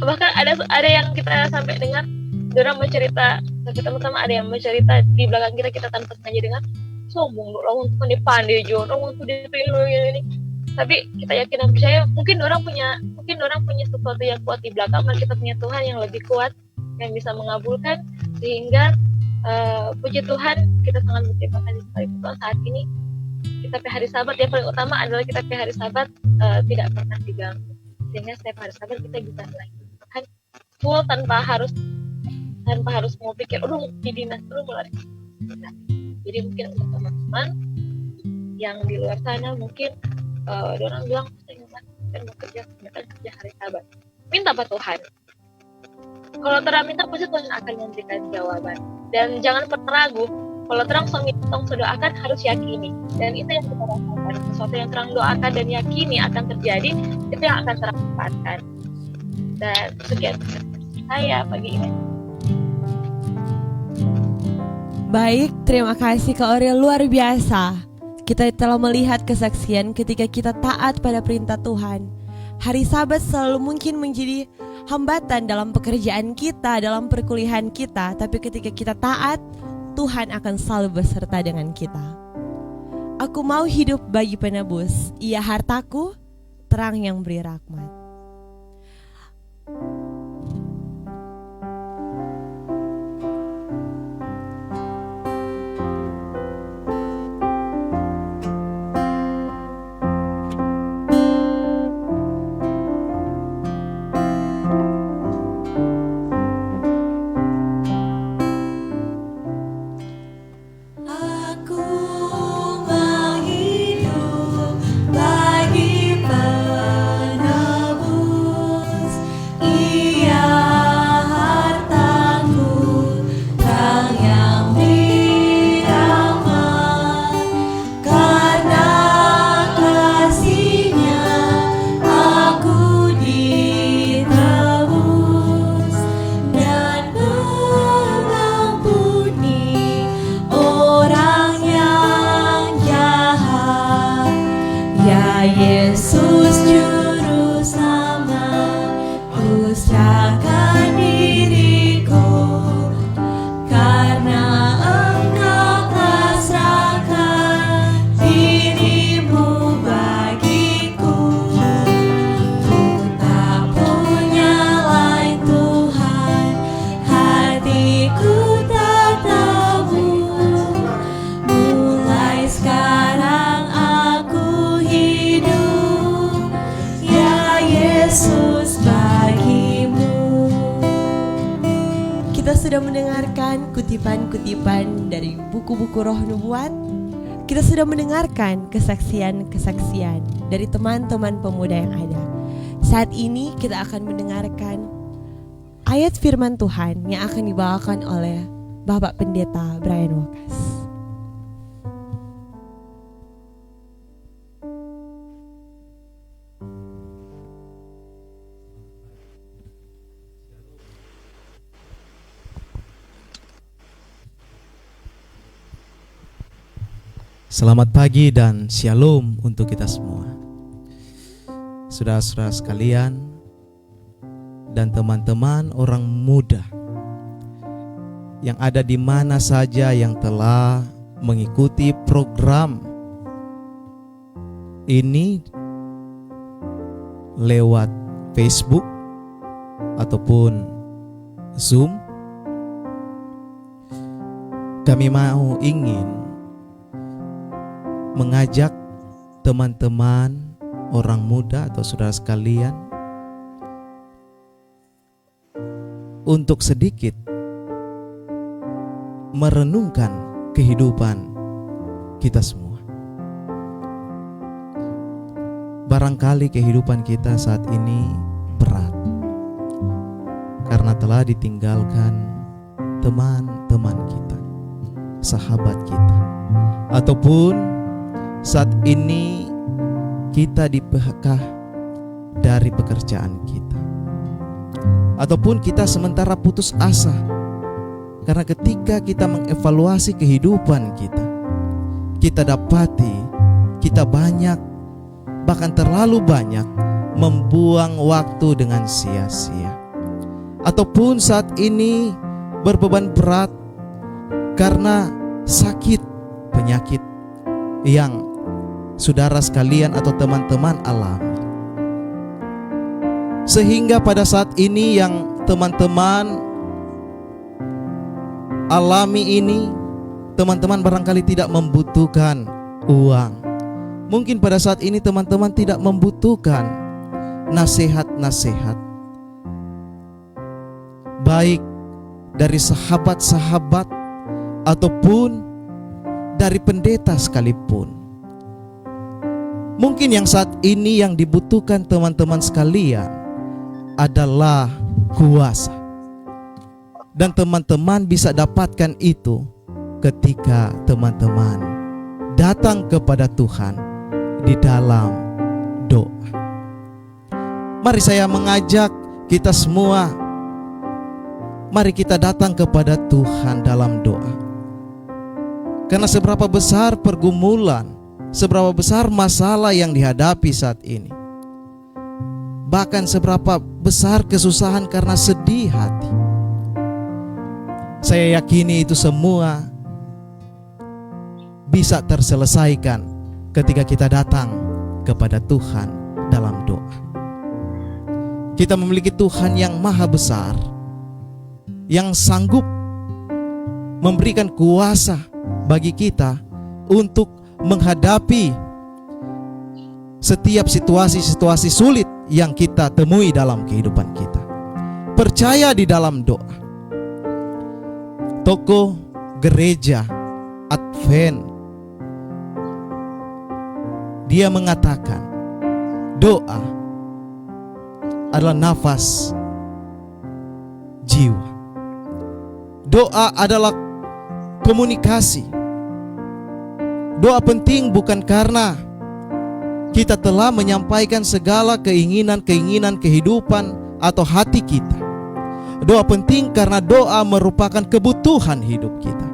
bahkan ada yang kita sampai dengar orang mencerita, tapi teman-teman ada yang mencerita di belakang kita tanpa sengaja dengar sombong loh, orang untuk pandai jo, orang untuk dipilih ini. Tapi kita yakin dan percaya mungkin orang punya sesuatu yang kuat di belakang, dan kita punya Tuhan yang lebih kuat yang bisa mengabulkan, sehingga puji Tuhan, kita sangat berterima kasih sekali Tuhan saat ini kita pe hari Sabat. Yang paling utama adalah kita pe hari Sabat tidak pernah diganggu, sehingga setiap hari Sabat kita bisa melayani Tuhan full tanpa harus mau pikir di dinas dulu mulai. Jadi mungkin untuk teman-teman yang di luar sana mungkin orang bilang saya mau kerja hari Sabat, minta Pak Tuhan. Kalau terang minta pasti Tuhan akan memberikan jawaban, dan jangan pernah ragu. Kalau terang sudah akan harus yakini, dan itu yang kita rasakan. Sesuatu yang terang doakan dan yakini akan terjadi, itu yang akan terang dapatkan. Dan sekian saya pagi ini.
Baik, terima kasih Kak Aurel, luar biasa. Kita telah melihat kesaksian ketika kita taat pada perintah Tuhan. Hari Sabat selalu mungkin menjadi hambatan dalam pekerjaan kita, dalam perkuliahan kita. Tapi ketika kita taat, Tuhan akan selalu beserta dengan kita. Aku mau hidup bagi penebus, ia hartaku, terang yang beri rahmat. Sudah mendengarkan kutipan-kutipan dari buku-buku Roh Nubuat. Kita sudah mendengarkan kesaksian-kesaksian dari teman-teman pemuda yang ada. Saat ini kita akan mendengarkan ayat firman Tuhan yang akan dibawakan oleh Bapak Pendeta Brian Wakas.
Selamat pagi dan shalom untuk kita semua. Saudara-saudara sekalian dan teman-teman orang muda yang ada di mana saja yang telah mengikuti program ini lewat Facebook ataupun Zoom, kami ingin mengajak teman-teman orang muda atau saudara sekalian untuk sedikit merenungkan kehidupan kita semua. Barangkali kehidupan kita saat ini berat karena telah ditinggalkan teman-teman kita, sahabat kita, ataupun saat ini kita di-PHK dari pekerjaan kita, ataupun kita sementara putus asa karena ketika kita mengevaluasi kehidupan kita dapati kita banyak, bahkan terlalu banyak membuang waktu dengan sia-sia. Ataupun saat ini berbeban berat karena sakit, penyakit yang saudara sekalian atau teman-teman alami. Sehingga pada saat ini yang teman-teman alami ini, teman-teman barangkali tidak membutuhkan uang. Mungkin pada saat ini teman-teman tidak membutuhkan nasihat-nasihat, baik dari sahabat-sahabat ataupun dari pendeta sekalipun. Mungkin yang saat ini yang dibutuhkan teman-teman sekalian adalah kuasa. Dan teman-teman bisa dapatkan itu ketika teman-teman datang kepada Tuhan di dalam doa. Mari saya mengajak kita semua, mari kita datang kepada Tuhan dalam doa. Karena seberapa besar pergumulan, seberapa besar masalah yang dihadapi saat ini, bahkan seberapa besar kesusahan karena sedih hati, saya yakini itu semua bisa terselesaikan ketika kita datang kepada Tuhan dalam doa. Kita memiliki Tuhan yang maha besar, yang sanggup memberikan kuasa bagi kita untuk menghadapi setiap situasi-situasi sulit yang kita temui dalam kehidupan kita. Percaya di dalam doa. Tokoh gereja Advent, dia mengatakan doa adalah nafas jiwa. Doa adalah komunikasi. Doa penting bukan karena kita telah menyampaikan segala keinginan-keinginan kehidupan atau hati kita. Doa penting karena doa merupakan kebutuhan hidup kita.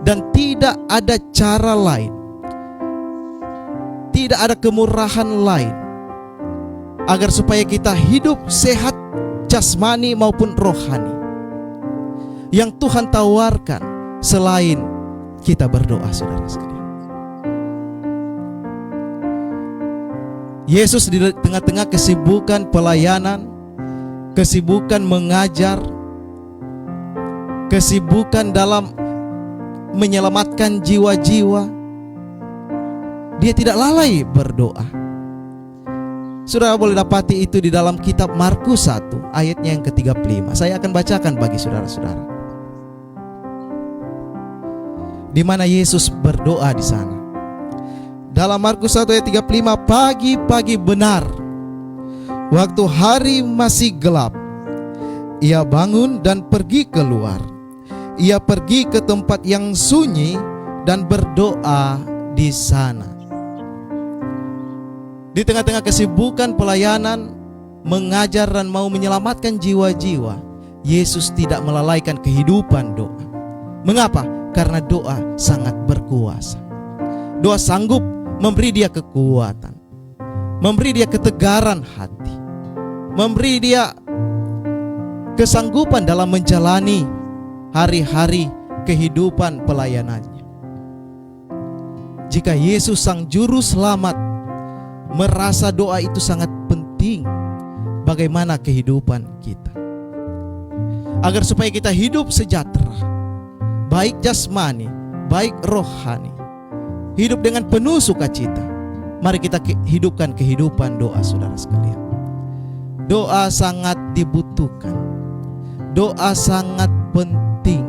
Dan tidak ada cara lain, tidak ada kemurahan lain agar supaya kita hidup sehat jasmani maupun rohani yang Tuhan tawarkan selain kita berdoa, saudara sekalian. Yesus di tengah-tengah kesibukan pelayanan, kesibukan mengajar, kesibukan dalam menyelamatkan jiwa-jiwa, dia tidak lalai berdoa. Saudara boleh dapati itu di dalam kitab Markus 1 ayatnya yang ke-35. Saya akan bacakan bagi saudara-saudara, di mana Yesus berdoa di sana. Dalam Markus 1 ayat 35, pagi-pagi benar, waktu hari masih gelap, ia bangun dan pergi keluar. Ia pergi ke tempat yang sunyi dan berdoa di sana. Di tengah-tengah kesibukan pelayanan, mengajar dan mau menyelamatkan jiwa-jiwa, Yesus tidak melalaikan kehidupan doa. Mengapa? Karena doa sangat berkuasa. Doa sanggup memberi dia kekuatan, memberi dia ketegaran hati, memberi dia kesanggupan dalam menjalani hari-hari kehidupan pelayanannya. Jika Yesus sang juru selamat merasa doa itu sangat penting, bagaimana kehidupan kita? Agar supaya kita hidup sejahtera, baik jasmani, baik rohani, hidup dengan penuh sukacita, mari kita hidupkan kehidupan doa, saudara sekalian. Doa sangat dibutuhkan, doa sangat penting.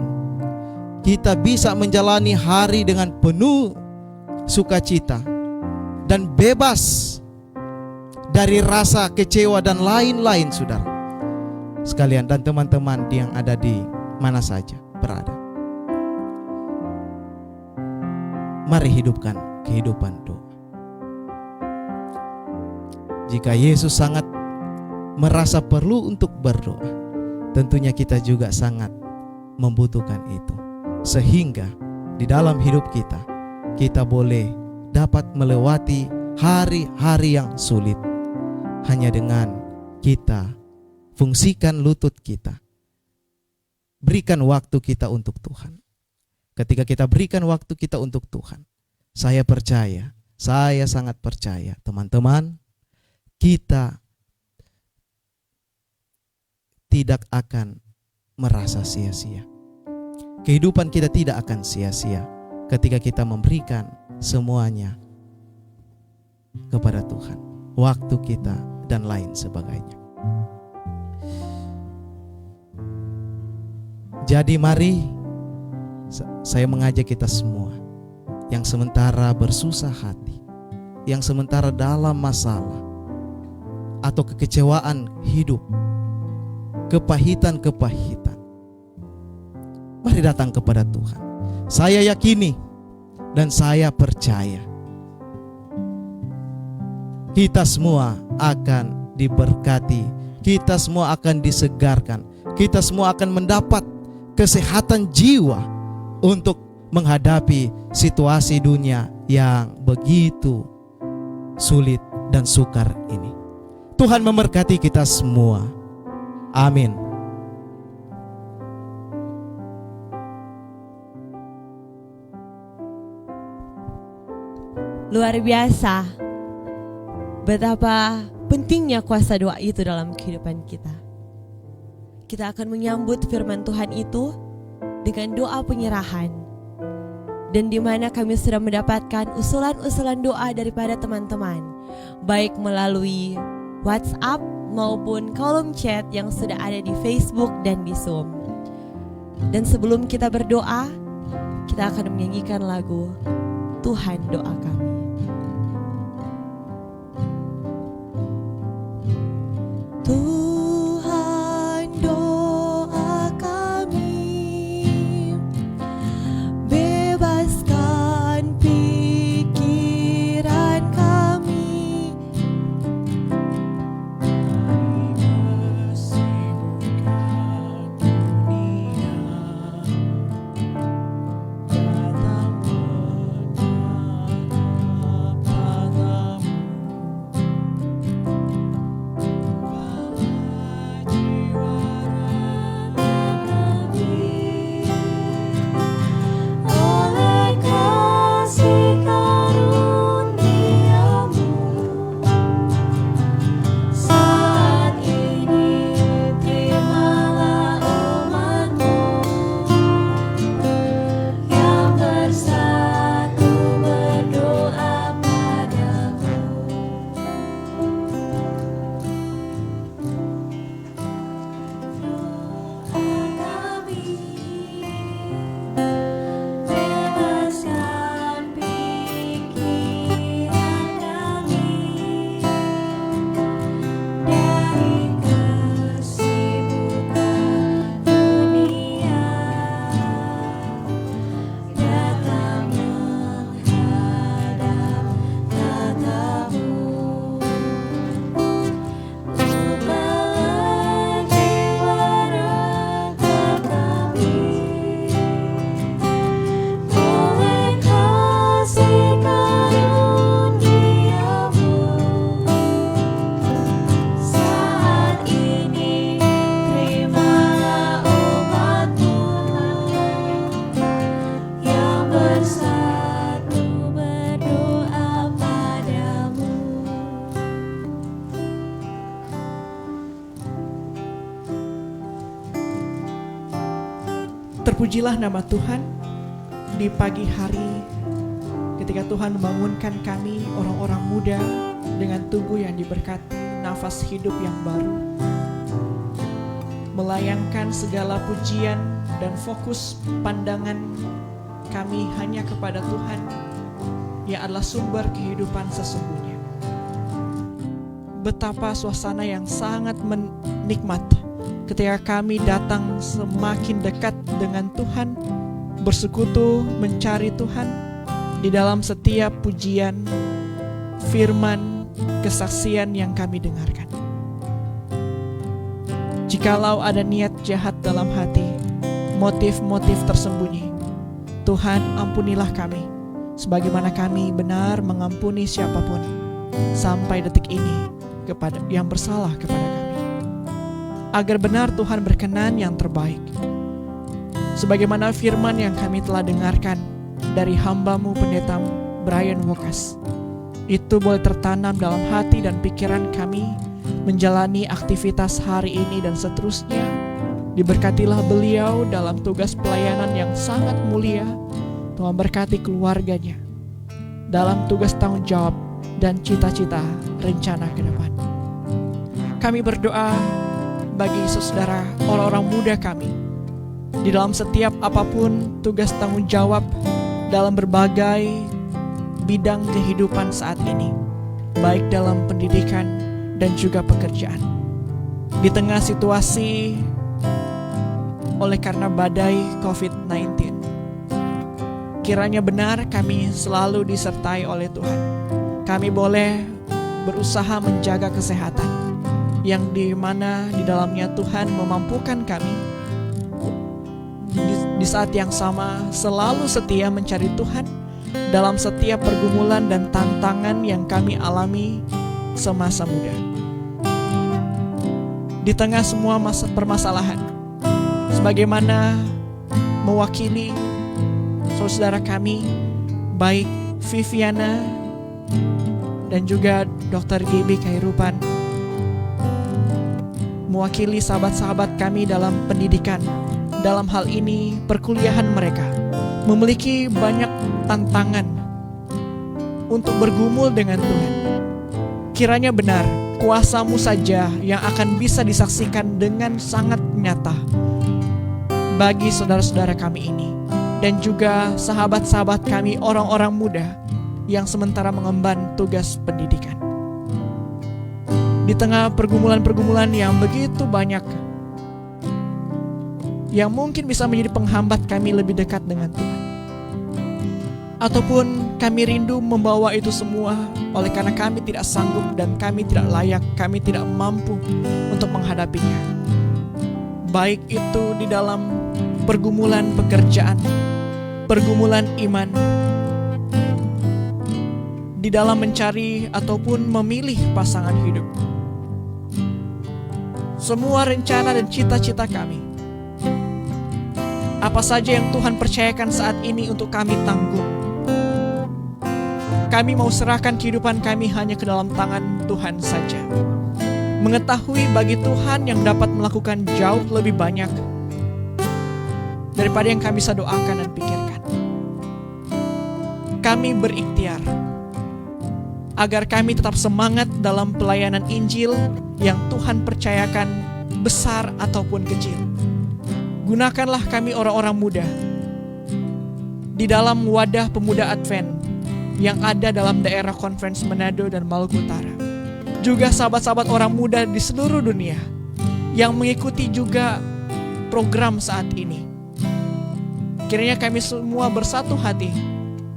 Kita bisa menjalani hari dengan penuh sukacita dan bebas dari rasa kecewa dan lain-lain, saudara sekalian, dan teman-teman yang ada di mana saja berada. Mari hidupkan kehidupan doa. Jika Yesus sangat merasa perlu untuk berdoa, tentunya kita juga sangat membutuhkan itu. Sehingga di dalam hidup kita, kita boleh dapat melewati hari-hari yang sulit hanya dengan kita fungsikan lutut kita, berikan waktu kita untuk Tuhan. Ketika kita berikan waktu kita untuk Tuhan, Saya percaya, saya sangat percaya, teman-teman, kita tidak akan merasa sia-sia. Kehidupan kita tidak akan sia-sia ketika kita memberikan semuanya kepada Tuhan, waktu kita dan lain sebagainya. Jadi mari saya mengajak kita semua yang sementara bersusah hati, yang sementara dalam masalah atau kekecewaan hidup, kepahitan-kepahitan, mari datang kepada Tuhan. Saya yakini dan saya percaya kita semua akan diberkati, kita semua akan disegarkan, kita semua akan mendapat kesehatan jiwa untuk menghadapi situasi dunia yang begitu sulit dan sukar ini. Tuhan memberkati kita semua. Amin.
Luar biasa betapa pentingnya kuasa doa itu dalam kehidupan kita. Kita akan menyambut firman Tuhan itu dengan doa penyerahan, dan di mana kami sudah mendapatkan usulan-usulan doa daripada teman-teman, baik melalui WhatsApp maupun kolom chat yang sudah ada di Facebook dan di Zoom. Dan sebelum kita berdoa, kita akan menyanyikan lagu Tuhan Doa Kami. Tuhan doa kami, bebaskan pikiran kami, sibukkan dunia, datang menghadap padamu.
Terpujilah nama Tuhan di pagi hari ketika Tuhan membangunkan kami orang-orang muda dengan tubuh yang diberkati, nafas hidup yang baru, melayangkan segala pujian dan fokus pandangan kami hanya kepada Tuhan yang adalah sumber kehidupan sesungguhnya. Betapa suasana yang sangat menikmat ketika kami datang semakin dekat dengan Tuhan, bersekutu mencari Tuhan di dalam setiap pujian, firman, kesaksian yang kami dengarkan. Jikalau ada niat jahat dalam hati, motif-motif tersembunyi, Tuhan ampunilah kami, sebagaimana kami benar mengampuni siapapun sampai detik ini kepada yang bersalah kepada kami. Agar benar Tuhan berkenan yang terbaik, sebagaimana firman yang kami telah dengarkan dari hamba-Mu Pendeta Brian Wokas. Itu boleh tertanam dalam hati dan pikiran kami menjalani aktivitas hari ini dan seterusnya. Diberkatilah beliau dalam tugas pelayanan yang sangat mulia. Tuhan berkati keluarganya dalam tugas tanggung jawab dan cita-cita rencana ke depan. Kami berdoa bagi saudara orang-orang muda kami di dalam setiap apapun tugas tanggung jawab dalam berbagai bidang kehidupan saat ini, baik dalam pendidikan dan juga pekerjaan. Di tengah situasi oleh karena badai COVID-19, kiranya benar kami selalu disertai oleh Tuhan. Kami boleh berusaha menjaga kesehatan, yang di mana di dalamnya Tuhan memampukan kami di saat yang sama selalu setia mencari Tuhan dalam setiap pergumulan dan tantangan yang kami alami semasa muda. Di tengah semua permasalahan, sebagaimana mewakili saudara kami, baik Viviana dan juga Dr. Gibi Khairupan, mewakili sahabat-sahabat kami dalam pendidikan, dalam hal ini perkuliahan mereka, memiliki banyak tantangan untuk bergumul dengan Tuhan. Kiranya benar, kuasa-Mu saja yang akan bisa disaksikan dengan sangat nyata bagi saudara-saudara kami ini, dan juga sahabat-sahabat kami orang-orang muda yang sementara mengemban tugas pendidikan. Di tengah pergumulan-pergumulan yang begitu banyak, yang mungkin bisa menjadi penghambat kami lebih dekat dengan Tuhan, ataupun kami rindu membawa itu semua oleh karena kami tidak sanggup dan kami tidak layak, kami tidak mampu untuk menghadapinya. Baik itu di dalam pergumulan pekerjaan, pergumulan iman, di dalam mencari ataupun memilih pasangan hidup. Semua rencana dan cita-cita kami, apa saja yang Tuhan percayakan saat ini untuk kami tanggung, kami mau serahkan kehidupan kami hanya ke dalam tangan Tuhan saja. Mengetahui bagi Tuhan yang dapat melakukan jauh lebih banyak daripada yang kami bisa doakan dan pikirkan. Kami berikhtiar agar kami tetap semangat dalam pelayanan Injil yang Tuhan percayakan, besar ataupun kecil. Gunakanlah kami orang-orang muda di dalam wadah pemuda Advent yang ada dalam daerah Conference Manado dan Maluku Utara. Juga sahabat-sahabat orang muda di seluruh dunia yang mengikuti juga program saat ini. Kiranya kami semua bersatu hati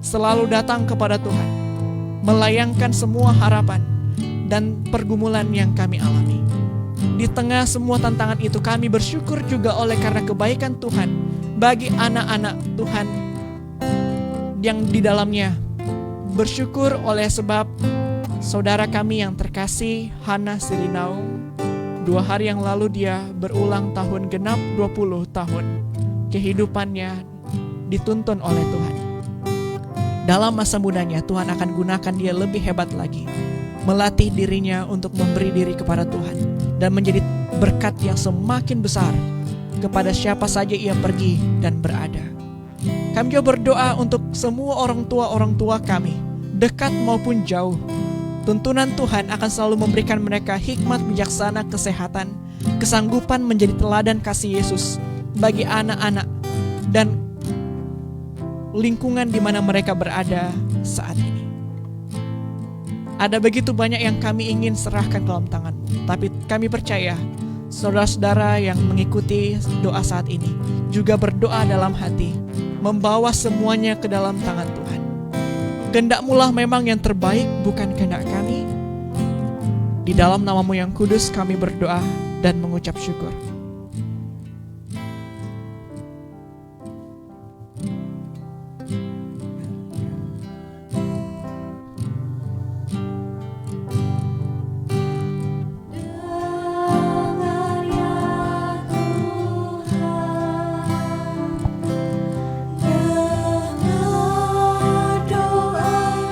selalu datang kepada Tuhan, melayangkan semua harapan dan pergumulan yang kami alami. Di tengah semua tantangan itu, kami bersyukur juga oleh karena kebaikan Tuhan bagi anak-anak Tuhan yang di dalamnya. Bersyukur oleh sebab saudara kami yang terkasih, Hana Sirinau, 2 hari yang lalu dia berulang tahun genap 20 tahun. Kehidupannya dituntun oleh Tuhan. Dalam masa mudanya, Tuhan akan gunakan dia lebih hebat lagi, melatih dirinya untuk memberi diri kepada Tuhan dan menjadi berkat yang semakin besar kepada siapa saja ia pergi dan berada. Kami juga berdoa untuk semua orang tua kami, dekat maupun jauh. Tuntunan Tuhan akan selalu memberikan mereka hikmat bijaksana, kesehatan, kesanggupan menjadi teladan kasih Yesus bagi anak-anak dan lingkungan di mana mereka berada saat ini. Ada begitu banyak yang kami ingin serahkan dalam tangan-Mu, tapi kami percaya saudara-saudara yang mengikuti doa saat ini juga berdoa dalam hati, membawa semuanya ke dalam tangan Tuhan. Kehendak-Mu lah memang yang terbaik, bukan kehendak kami. Di dalam nama-Mu yang kudus kami berdoa dan mengucap syukur.
Dengar doa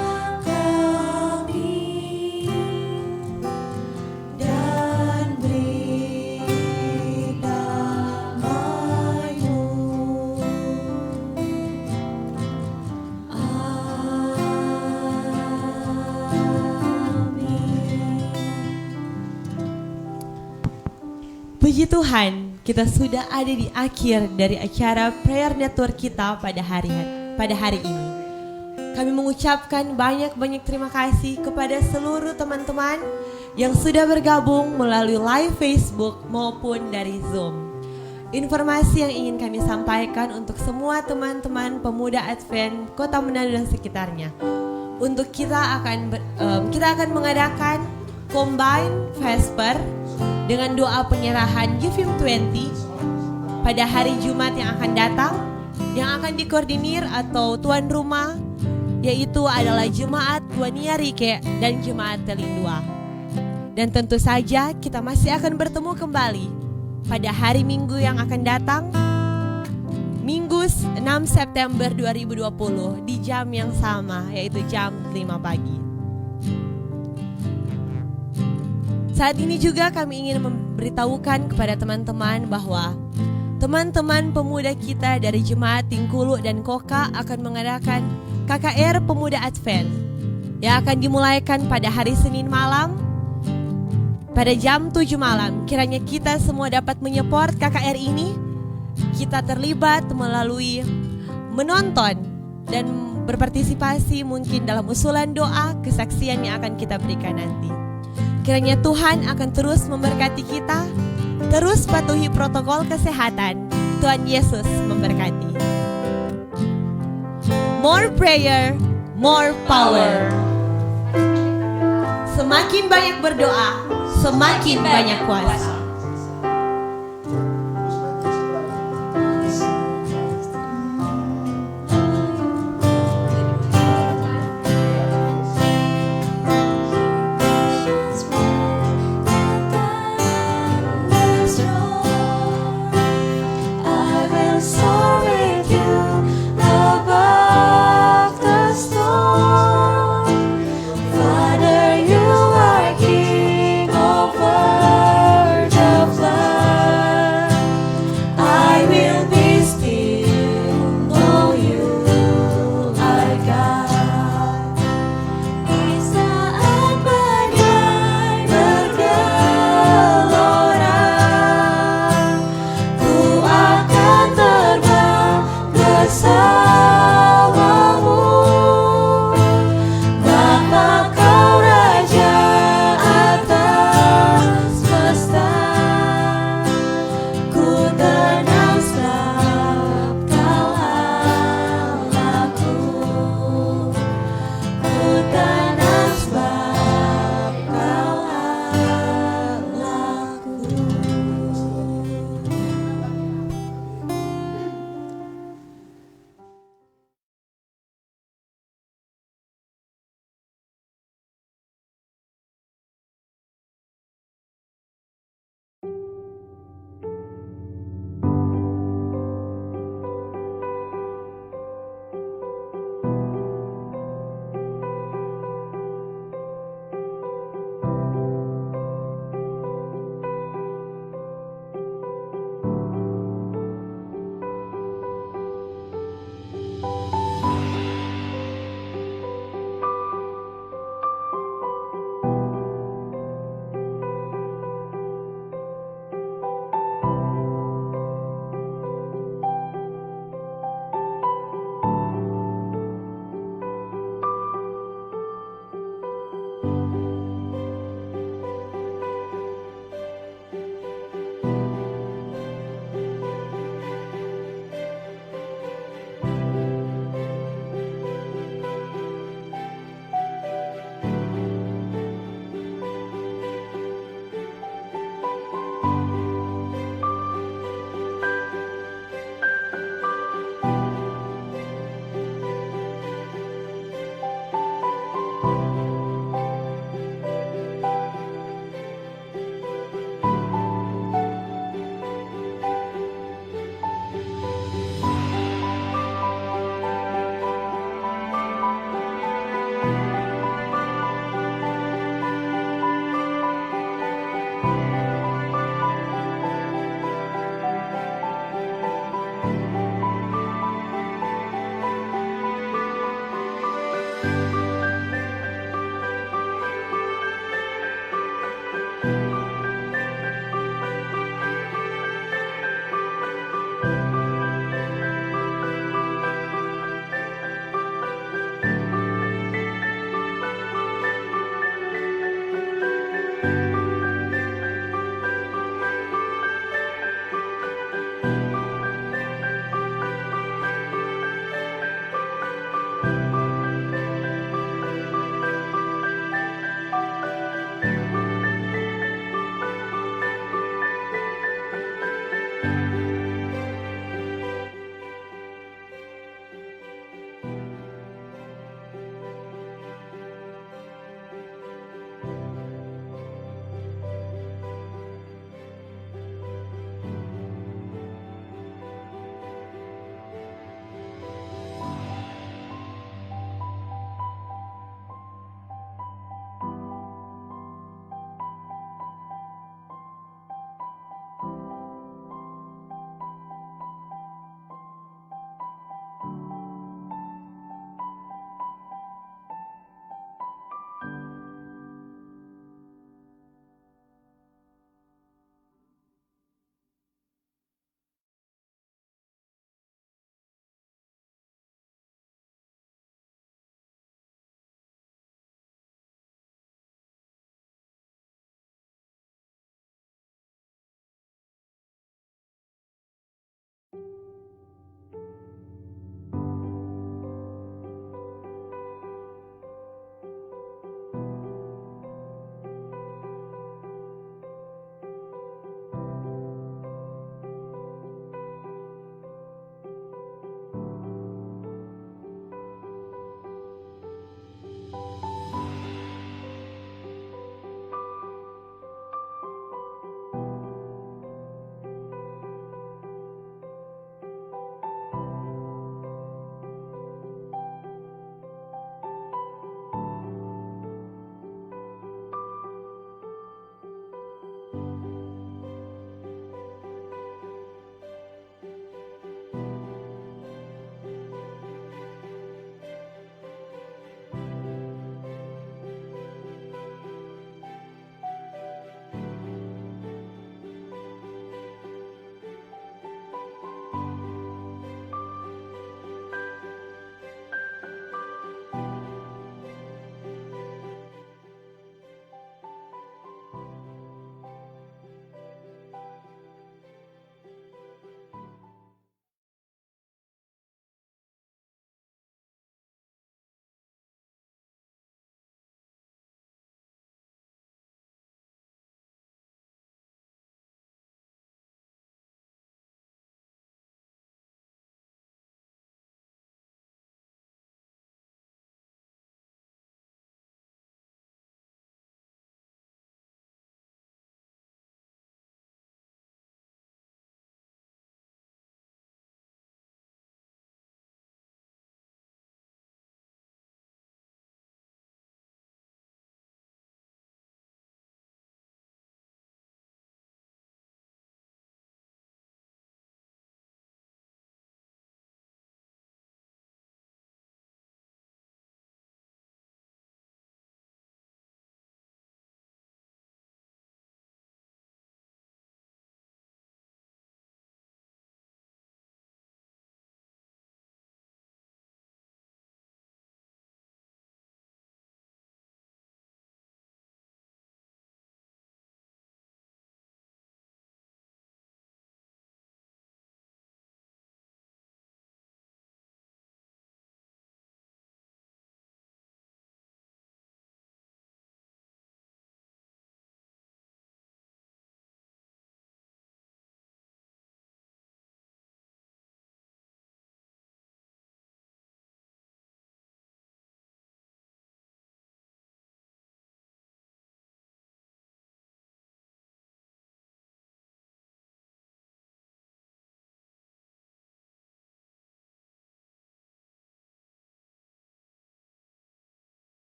Puji Tuhan, kita sudah ada di akhir dari acara Prayer Network kita pada hari ini. Kami mengucapkan banyak-banyak terima kasih kepada seluruh teman-teman yang sudah bergabung melalui live Facebook maupun dari Zoom. Informasi yang ingin kami sampaikan untuk semua teman-teman pemuda Advent Kota Manado dan sekitarnya. Untuk kita akan mengadakan Combine Vesper dengan doa penyerahan Yufim 20 pada hari Jumat yang akan datang, yang akan dikoordinir atau tuan rumah yaitu adalah Jemaat Wania Rike dan Jemaat Telindua. Dan tentu saja kita masih akan bertemu kembali pada hari Minggu yang akan datang, Minggu 6 September 2020 di jam yang sama, yaitu jam 5 pagi. Saat ini juga kami ingin memberitahukan kepada teman-teman bahwa teman-teman pemuda kita dari Jemaat Tingkulu dan Koka akan mengadakan KKR Pemuda Advent yang akan dimulaikan pada hari Senin malam pada jam 7 malam. Kiranya kita semua dapat menyupport KKR ini. Kita terlibat melalui menonton dan berpartisipasi mungkin dalam usulan doa kesaksian yang akan kita berikan nanti. Kiranya Tuhan akan terus memberkati kita, terus patuhi protokol kesehatan. Tuhan Yesus memberkati. More prayer, more power. Semakin banyak berdoa, semakin banyak kuasa.